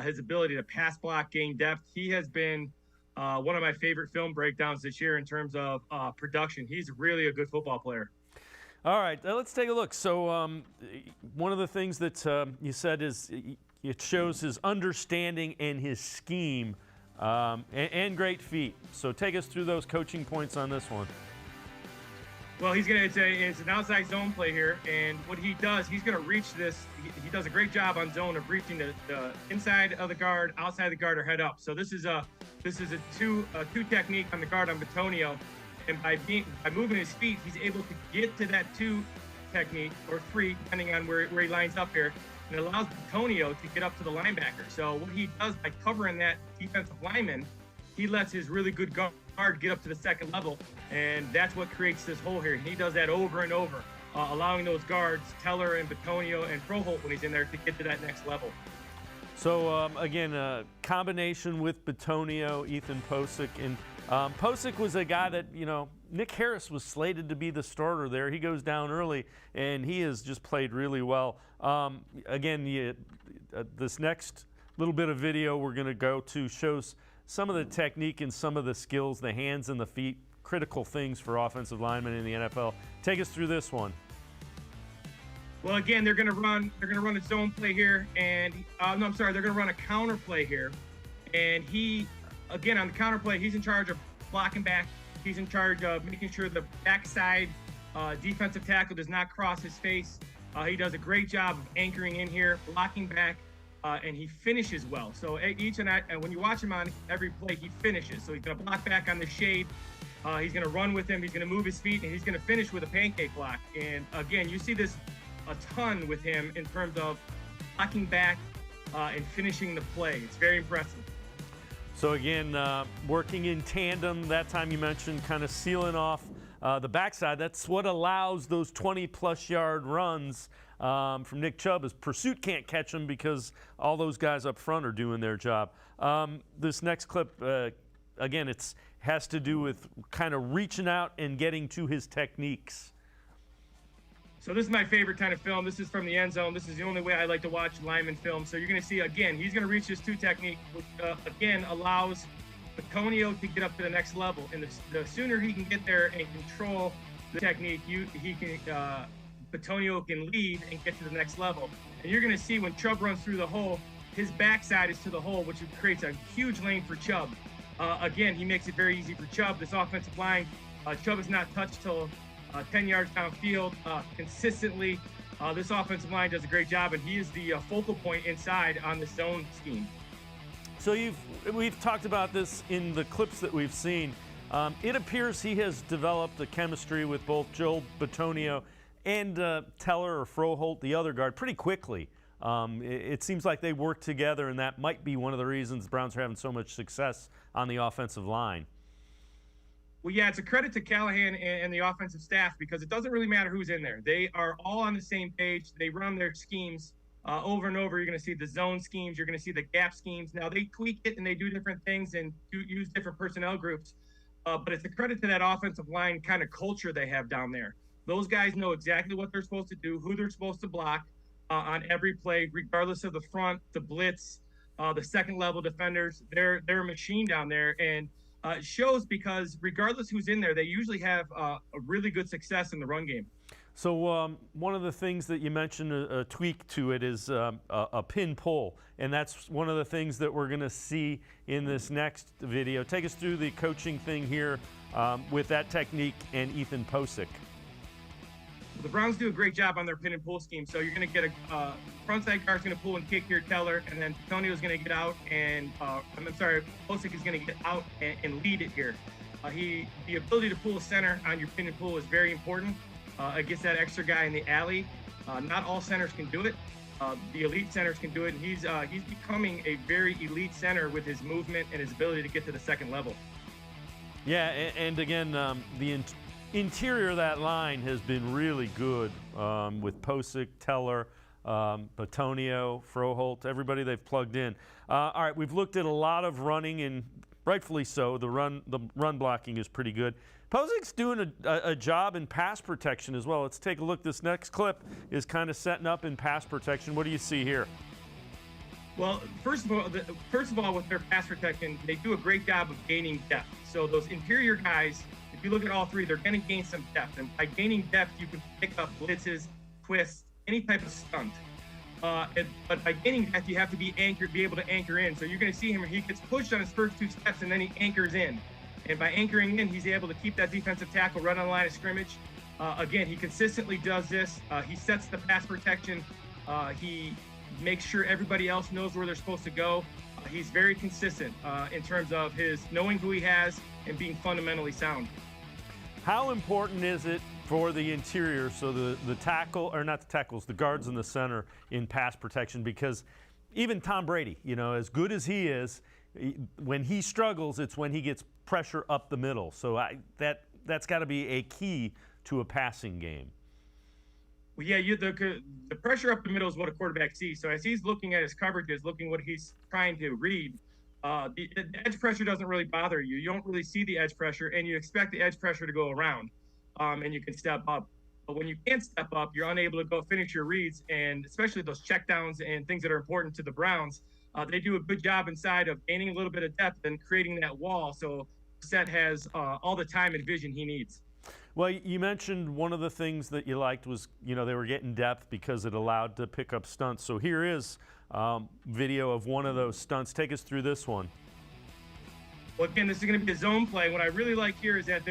his ability to pass block, gain depth. He has been one of my favorite film breakdowns this year in terms of production. He's really a good football player. All right, let's take a look. So one of the things that you said is it shows his understanding and his scheme and great feet. So take us through those coaching points on this one. Well, it's an outside zone play here, and what he does, he's going to reach this. He does a great job on zone of reaching the inside of the guard, outside the guard, or head up. So this is a two technique on the guard on Bitonio, and by moving his feet, he's able to get to that two technique or three, depending on where he lines up here. And it allows Bitonio to get up to the linebacker. So what he does by covering that defensive lineman, he lets his really good guard get up to the second level, and that's what creates this hole here. He does that over and over, allowing those guards, Teller and Bitonio and Froholt when he's in there, to get to that next level. So, again, a combination with Bitonio, Ethan Pocic. And Pocic was a guy that, Nick Harris was slated to be the starter there. He goes down early, and he has just played really well. Again, this next little bit of video we're going to go to shows some of the technique and some of the skills, the hands and the feet, critical things for offensive linemen in the NFL. Take us through this one. Well, again, they're going to run a zone play here, and they're going to run a counter play here. And he, again, on the counter play, he's in charge of blocking back. He's in charge of making sure the backside defensive tackle does not cross his face. He does a great job of anchoring in here, blocking back, and he finishes well. So and when you watch him on every play, he finishes. So he's going to block back on the shade. He's going to run with him. He's going to move his feet, and he's going to finish with a pancake block. And again, you see this a ton with him in terms of blocking back and finishing the play. It's very impressive. So again, working in tandem. That time you mentioned kind of sealing off the backside. That's what allows those 20-plus yard runs from Nick Chubb, as pursuit can't catch him because all those guys up front are doing their job. This next clip, again, it has to do with kind of reaching out and getting to his techniques. So this is my favorite kind of film. This is from the end zone. This is the only way I like to watch lineman film. So you're going to see, again, he's going to reach his two technique, which, again, allows Bitonio to get up to the next level. And the sooner he can get there and control the technique, Bitonio can lead and get to the next level. And you're going to see when Chubb runs through the hole, his backside is to the hole, which creates a huge lane for Chubb. Again, he makes it very easy for Chubb. This offensive line, Chubb is not touched till 10 yards downfield consistently. This offensive line does a great job, and he is the focal point inside on the zone scheme. So we've talked about this in the clips that we've seen. It appears he has developed a chemistry with both Joel Bitonio and Teller or Froholt, the other guard, pretty quickly. It seems like they work together, and that might be one of the reasons the Browns are having so much success on the offensive line. Well, yeah, it's a credit to Callahan and the offensive staff, because it doesn't really matter who's in there. They are all on the same page. They run their schemes over and over. You're going to see the zone schemes. You're going to see the gap schemes. Now, they tweak it and they do different things and use different personnel groups. But it's a credit to that offensive line kind of culture they have down there. Those guys know exactly what they're supposed to do, who they're supposed to block on every play, regardless of the front, the blitz, the second-level defenders. They're a machine down there. And it shows because regardless who's in there, they usually have a really good success in the run game. So one of the things that you mentioned, a tweak to it, is a pin pull, and that's one of the things that we're going to see in this next video. Take us through the coaching thing here with that technique and Ethan Pocic. The Browns do a great job on their pin and pull scheme. So you're going to get a frontside guard's going to pull and kick here, Teller, and then Antonio's going to get out, and Pocic is going to get out and lead it here. The ability to pull a center on your pin and pull is very important. It gets that extra guy in the alley. Not all centers can do it. The elite centers can do it, and he's becoming a very elite center with his movement and his ability to get to the second level. Yeah, and again, the interior of that line has been really good with Pocic, Teller, Batonio, Froholt, everybody they've plugged in. All right, we've looked at a lot of running, and rightfully so. The run blocking is pretty good. Posic's doing a job in pass protection as well. Let's take a look. This next clip is kind of setting up in pass protection. What do you see here? Well, first of all, with their pass protection, they do a great job of gaining depth. So those interior guys, if you look at all three, they're going to gain some depth. And by gaining depth, you can pick up blitzes, twists, any type of stunt. But by gaining depth, you have to be able to anchor in. So you're going to see him, he gets pushed on his first two steps, and then he anchors in. And by anchoring in, he's able to keep that defensive tackle right on the line of scrimmage. Again, he consistently does this. He sets the pass protection. He makes sure everybody else knows where they're supposed to go. He's very consistent in terms of his knowing who he has and being fundamentally sound. How important is it for the interior, so the tackle, or not the tackles, the guards in the center in pass protection? Because even Tom Brady, as good as he is, when he struggles, it's when he gets pressure up the middle. So that's got to be a key to a passing game. Well, yeah, the pressure up the middle is what a quarterback sees. So as he's looking at his coverages, looking what he's trying to read, the edge pressure doesn't really bother you. You don't really see the edge pressure, and you expect the edge pressure to go around, and you can step up. But when you can't step up, you're unable to go finish your reads, and especially those checkdowns and things that are important to the Browns. They do a good job inside of gaining a little bit of depth and creating that wall, so Set has all the time and vision he needs. Well, you mentioned one of the things that you liked was, they were getting depth because it allowed to pick up stunts. So here is video of one of those stunts. Take us through this one. Well, again, this is going to be a zone play. What I really like here is that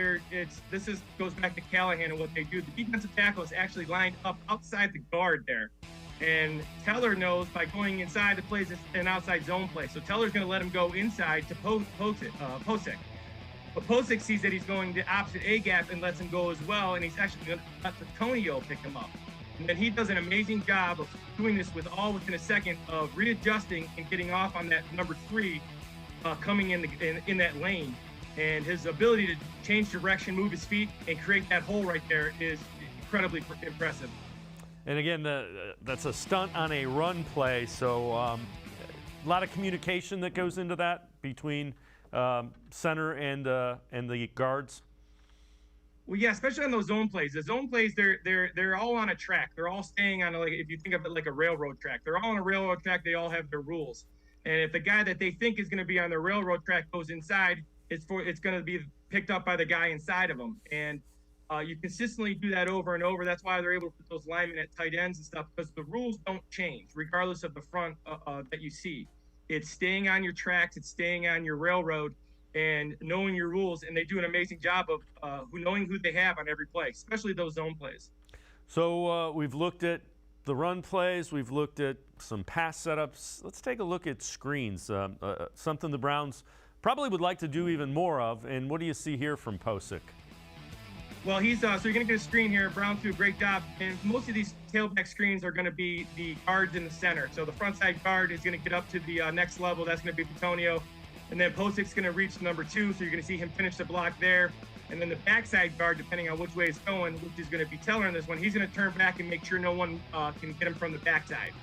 goes back to Callahan and what they do. The defensive tackle is actually lined up outside the guard there. And Teller knows by going inside the plays an outside zone play. So Teller's going to let him go inside to Pocic. But Pocic sees that he's going the opposite A-gap and lets him go as well, and he's actually going to let Antonio pick him up. And then he does an amazing job of doing this within a second of readjusting and getting off on that number 3 coming in that lane. And his ability to change direction, move his feet, and create that hole right there is incredibly impressive. And again, that's a stunt on a run play, so a lot of communication that goes into that between center and the guards. Well, yeah, especially on those zone plays. The zone plays, they're all on a track. They're all staying on if you think of it like a railroad track. They're all on a railroad track. They all have their rules. And if the guy that they think is going to be on the railroad track goes inside, it's going to be picked up by the guy inside of them. And you consistently do that over and over. That's why they're able to put those linemen at tight ends and stuff, because the rules don't change regardless of the front that you see. It's staying on your tracks. It's staying on your railroad and knowing your rules. And they do an amazing job of knowing who they have on every play, especially those zone plays. So we've looked at the run plays. We've looked at some pass setups. Let's take a look at screens, something the Browns probably would like to do even more of. And what do you see here from Pocic? Well, so you're going to get a screen here. Browns do a great job. And most of these tailback screens are going to be the guards in the center. So the front side guard is going to get up to the next level. That's going to be Batonio. And then Posic's going to reach number 2. So you're going to see him finish the block there. And then the backside guard, depending on which way it's going, which is going to be Teller in this one, he's going to turn back and make sure no one can get him from the backside.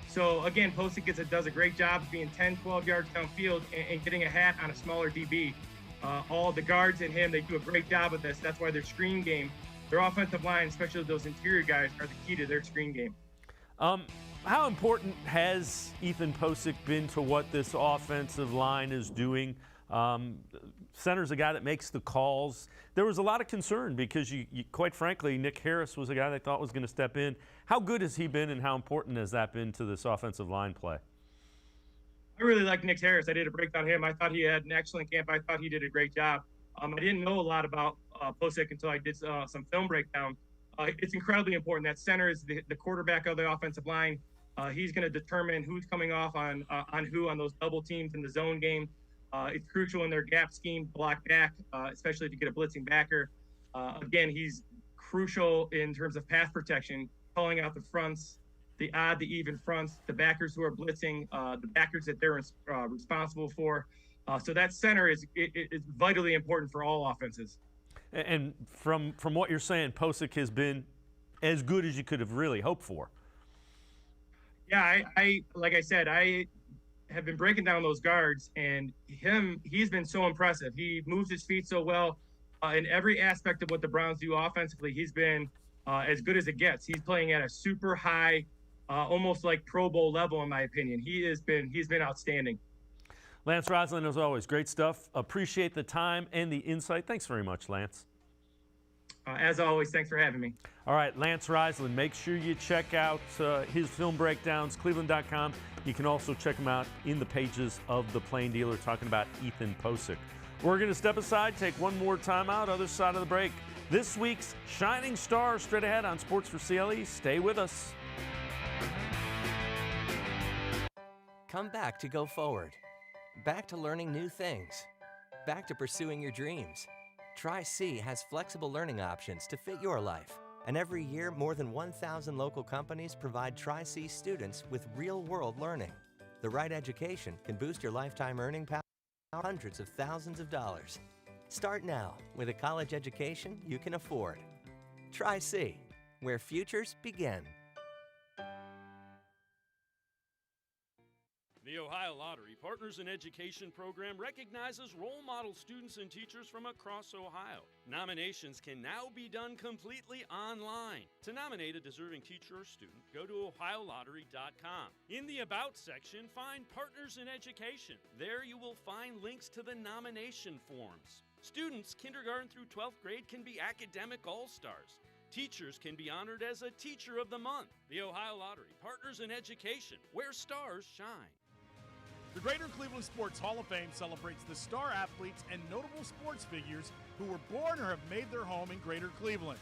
So again, Pocic does a great job of being 10, 12 yards downfield and getting a hat on a smaller DB. All the guards and him, they do a great job of this. That's why their screen game, their offensive line, especially those interior guys, are the key to their screen game. How important has Ethan Pocic been to what this offensive line is doing? Center's a guy that makes the calls. There was a lot of concern because, you quite frankly, Nick Harris was a guy they thought was going to step in. How good has he been, and how important has that been to this offensive line play? I really like Nick Harris. I did a breakdown on him. I thought he had an excellent camp. I thought he did a great job. I didn't know a lot about Pocic until I did some film breakdown. it's incredibly important. That center is the quarterback of the offensive line. He's going to determine who's coming off on who on those double teams in the zone game. It's crucial in their gap scheme, block back, especially if you get a blitzing backer. Again, he's crucial in terms of pass protection, calling out the fronts, the odd, the even fronts, the backers who are blitzing, the backers that they're responsible for. So that center is vitally important for all offenses. And from what you're saying, Pocic has been as good as you could have really hoped for. Yeah, I like I said, I have been breaking down those guards, and he's been so impressive. He moves his feet so well in every aspect of what the Browns do offensively. He's been as good as it gets. He's playing at a super high, almost like Pro Bowl level, in my opinion. He's been outstanding. Lance Reisland, as always, great stuff. Appreciate the time and the insight. Thanks very much, Lance. As always, thanks for having me. All right, Lance Reisland, make sure you check out his film breakdowns, cleveland.com. You can also check him out in the pages of The Plain Dealer, talking about Ethan Pocic. We're going to step aside, take one more time out, other side of the break. This week's Shining Star straight ahead on Sports4CLE. Stay with us. Come back to go forward. Back to learning new things. Back to pursuing your dreams. Tri-C has flexible learning options to fit your life. And every year, more than 1,000 local companies provide Tri-C students with real-world learning. The right education can boost your lifetime earning power hundreds of thousands of dollars. Start now with a college education you can afford. Tri-C, where futures begin. The Ohio Lottery Partners in Education program recognizes role model students and teachers from across Ohio. Nominations can now be done completely online. To nominate a deserving teacher or student, go to ohiolottery.com. In the About section, find Partners in Education. There you will find links to the nomination forms. Students kindergarten through 12th grade can be academic all-stars. Teachers can be honored as a Teacher of the Month. The Ohio Lottery Partners in Education, where stars shine. The Greater Cleveland Sports Hall of Fame celebrates the star athletes and notable sports figures who were born or have made their home in Greater Cleveland.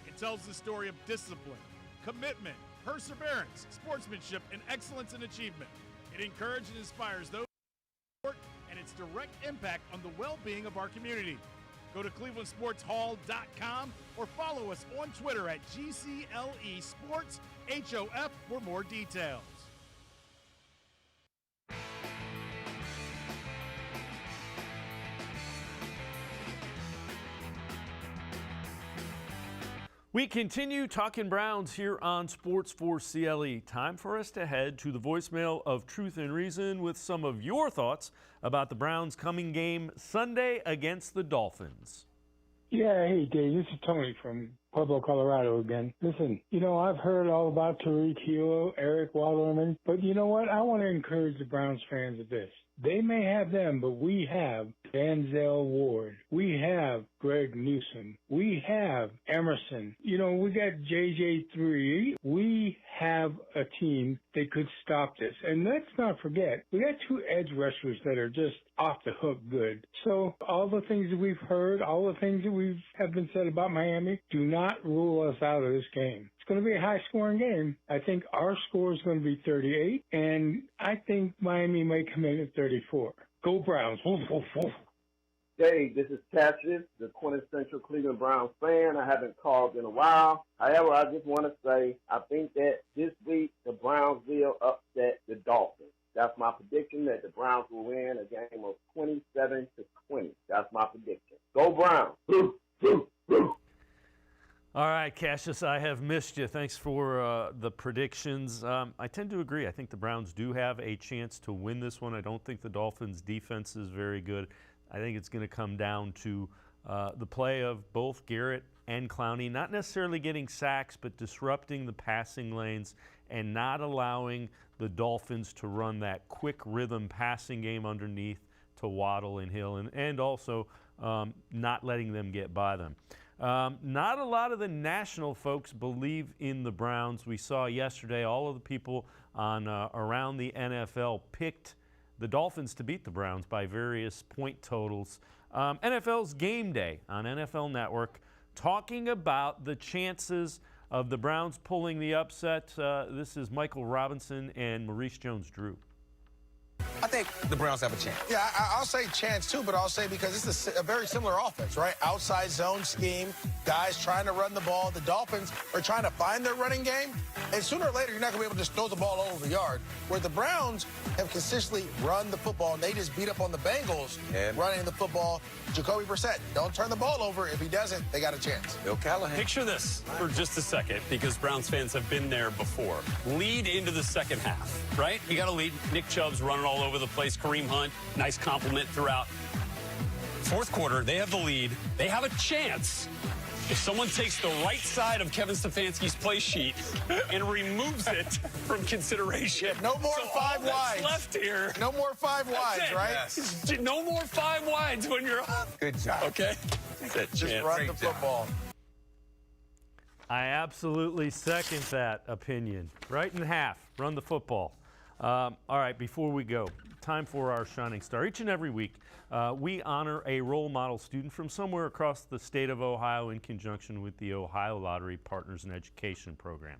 It tells the story of discipline, commitment, perseverance, sportsmanship, and excellence in achievement. It encourages and inspires those who support and its direct impact on the well-being of our community. Go to clevelandsportshall.com or follow us on Twitter at GCLE Sports HOF for more details. We continue talking Browns here on Sports4CLE. Time for us to head to the voicemail of Truth and Reason with some of your thoughts about the Browns' coming game Sunday against the Dolphins. Yeah, hey Dave, this is Tony from Pueblo, Colorado again. Listen, I've heard all about Tariq Hill, Eric Waterman, but you know what? I want to encourage the Browns fans with this. They may have them, but we have Denzel Ward. We have Greg Newsome. We have Emerson. We got JJ3. We have a team that could stop this. And let's not forget, we got two edge rushers that are just off the hook good. So all the things that we've heard, all the things that have been said about Miami, do not rule us out of this game. It's going to be a high-scoring game. I think our score is going to be 38, and I think Miami may come in at 34. Go Browns. Woof, woof, woof. Hey, this is Cassius, the quintessential Cleveland Browns fan. I haven't called in a while. However, I just want to say I think that this week the Browns will upset the Dolphins. That's my prediction, that the Browns will win a game of 27-20. That's my prediction. Go Browns. Woo, woo, woo. All right, Cassius, I have missed you. Thanks for the predictions. I tend to agree. I think the Browns do have a chance to win this one. I don't think the Dolphins' defense is very good. I think it's going to come down to the play of both Garrett and Clowney, not necessarily getting sacks, but disrupting the passing lanes and not allowing the Dolphins to run that quick rhythm passing game underneath to Waddle and Hill, and also not letting them get by them. Not a lot of the national folks believe in the Browns. We saw yesterday all of the people on around the NFL picked the Dolphins to beat the Browns by various point totals. NFL's Game Day on NFL Network talking about the chances of the Browns pulling the upset. This is Michael Robinson and Maurice Jones-Drew. I think the Browns have a chance. Yeah, I'll say chance too, but I'll say because it's a very similar offense, right? Outside zone scheme, guys trying to run the ball. The Dolphins are trying to find their running game, and sooner or later you're not going to be able to just throw the ball all over the yard. Where the Browns have consistently run the football, and they just beat up on the Bengals running the football. Jacoby Brissett, don't turn the ball over. If he doesn't, they got a chance. Bill Callahan. Picture this for just a second, because Browns fans have been there before. Lead into the second half, right? You got to lead. Nick Chubb's running all over the place. Kareem Hunt, nice compliment throughout. Fourth quarter, they have the lead. They have a chance. If someone takes the right side of Kevin Stefanski's play sheet and removes it from consideration. No more so five wides left here. No more five wides, right? Yes. No more five wides when you're up. Good job. Okay? Just run the football. I absolutely second that opinion. Right in half, run the football. All right, before we go, time for our Shining Star. Each and every week, we honor a role model student from somewhere across the state of Ohio in conjunction with the Ohio Lottery Partners in Education program.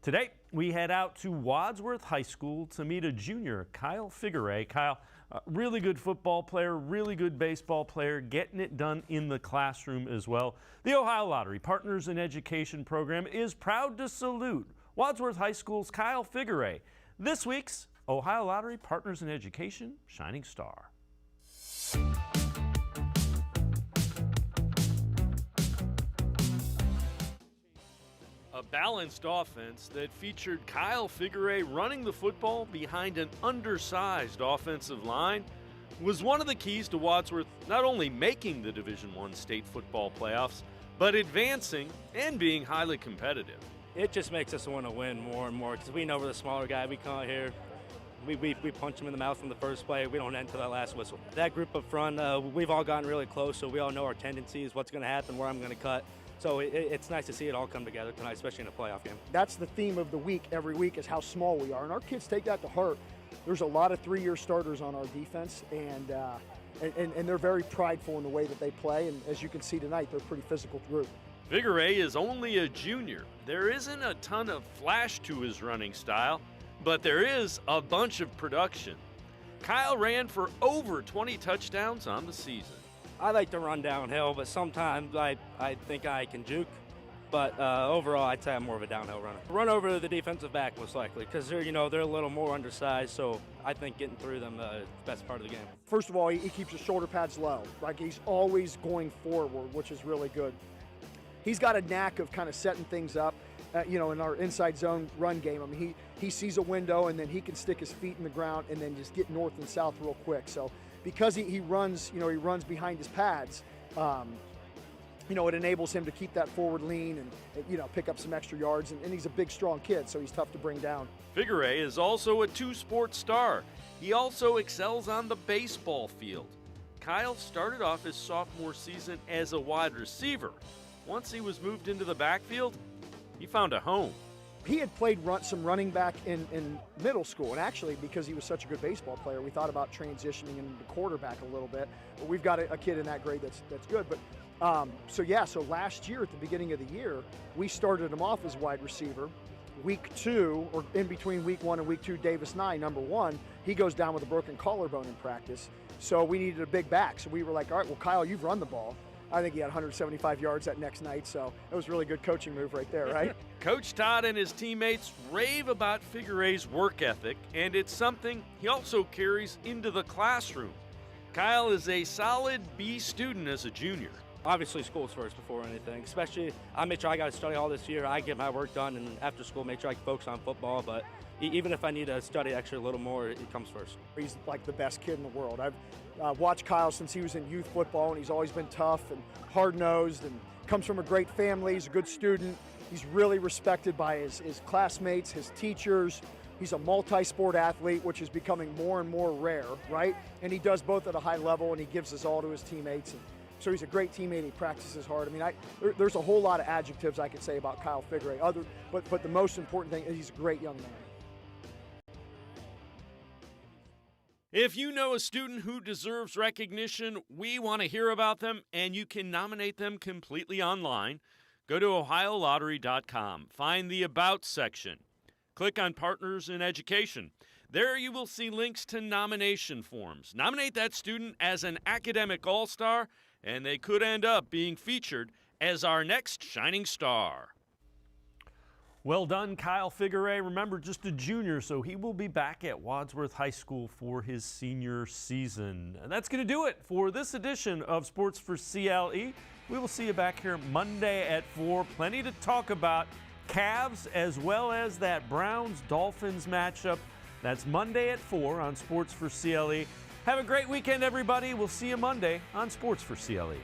Today, we head out to Wadsworth High School to meet a junior, Kyle Figueray. Kyle, really good football player, really good baseball player, getting it done in the classroom as well. The Ohio Lottery Partners in Education program is proud to salute Wadsworth High School's Kyle Figueray, this week's Ohio Lottery Partners in Education Shining Star. A balanced offense that featured Kyle Figueray running the football behind an undersized offensive line was one of the keys to Wadsworth not only making the Division I state football playoffs, but advancing and being highly competitive. It just makes us want to win more and more because we know we're the smaller guy. We come out here, we punch him in the mouth from the first play. We don't end to that last whistle. That group up front, we've all gotten really close, so we all know our tendencies, what's going to happen, where I'm going to cut. So it's nice to see it all come together tonight, especially in a playoff game. That's the theme of the week every week is how small we are, and our kids take that to heart. There's a lot of three-year starters on our defense, and they're very prideful in the way that they play, and as you can see tonight, they're a pretty physical group. Figueray is only a junior. There isn't a ton of flash to his running style, but there is a bunch of production. Kyle ran for over 20 touchdowns on the season. I like to run downhill, but sometimes I think I can juke. But overall, I'd say I'm more of a downhill runner. Run over the defensive back most likely because they're a little more undersized. So I think getting through them is the best part of the game. First of all, he keeps his shoulder pads low. Like he's always going forward, which is really good. He's got a knack of kind of setting things up, in our inside zone run game. I mean, he sees a window and then he can stick his feet in the ground and then just get north and south real quick. So because he runs, he runs behind his pads, it enables him to keep that forward lean and pick up some extra yards. And he's a big, strong kid, so he's tough to bring down. Figueray is also a two-sport star. He also excels on the baseball field. Kyle started off his sophomore season as a wide receiver. Once he was moved into the backfield, he found a home. He had played some running back in middle school, and actually because he was such a good baseball player, we thought about transitioning into quarterback a little bit. But we've got a kid in that grade that's good. But so last year at the beginning of the year, we started him off as wide receiver. Week 2, or in between week 1 and week 2, Davis Nye, number 1, he goes down with a broken collarbone in practice. So we needed a big back. So we were like, all right, well, Kyle, you've run the ball. I think he had 175 yards that next night, so it was a really good coaching move right there, right? Coach Todd and his teammates rave about Figuray's work ethic, and it's something he also carries into the classroom. Kyle is a solid B student as a junior. Obviously, school's first before anything, especially I make sure I got to study all this year. I get my work done, and after school, make sure I can focus on football, but even if I need to study extra a little more, it comes first. He's like the best kid in the world. I've watched Kyle since he was in youth football, and he's always been tough and hard-nosed and comes from a great family. He's a good student. He's really respected by his classmates, his teachers. He's a multi-sport athlete, which is becoming more and more rare, right? And he does both at a high level, and he gives us all to his teammates. And so he's a great teammate. He practices hard. I mean, there's a whole lot of adjectives I could say about Kyle Figueray. But the most important thing is he's a great young man. If you know a student who deserves recognition, we want to hear about them, and you can nominate them completely online. Go to ohiolottery.com. Find the About section. Click on Partners in Education. There you will see links to nomination forms. Nominate that student as an academic all-star, and they could end up being featured as our next shining star. Well done, Kyle Figueroa. Remember, just a junior, so he will be back at Wadsworth High School for his senior season. And that's going to do it for this edition of Sports for CLE. We will see you back here Monday at 4. Plenty to talk about. Cavs as well as that Browns-Dolphins matchup. That's Monday at 4 on Sports for CLE. Have a great weekend, everybody. We'll see you Monday on Sports for CLE.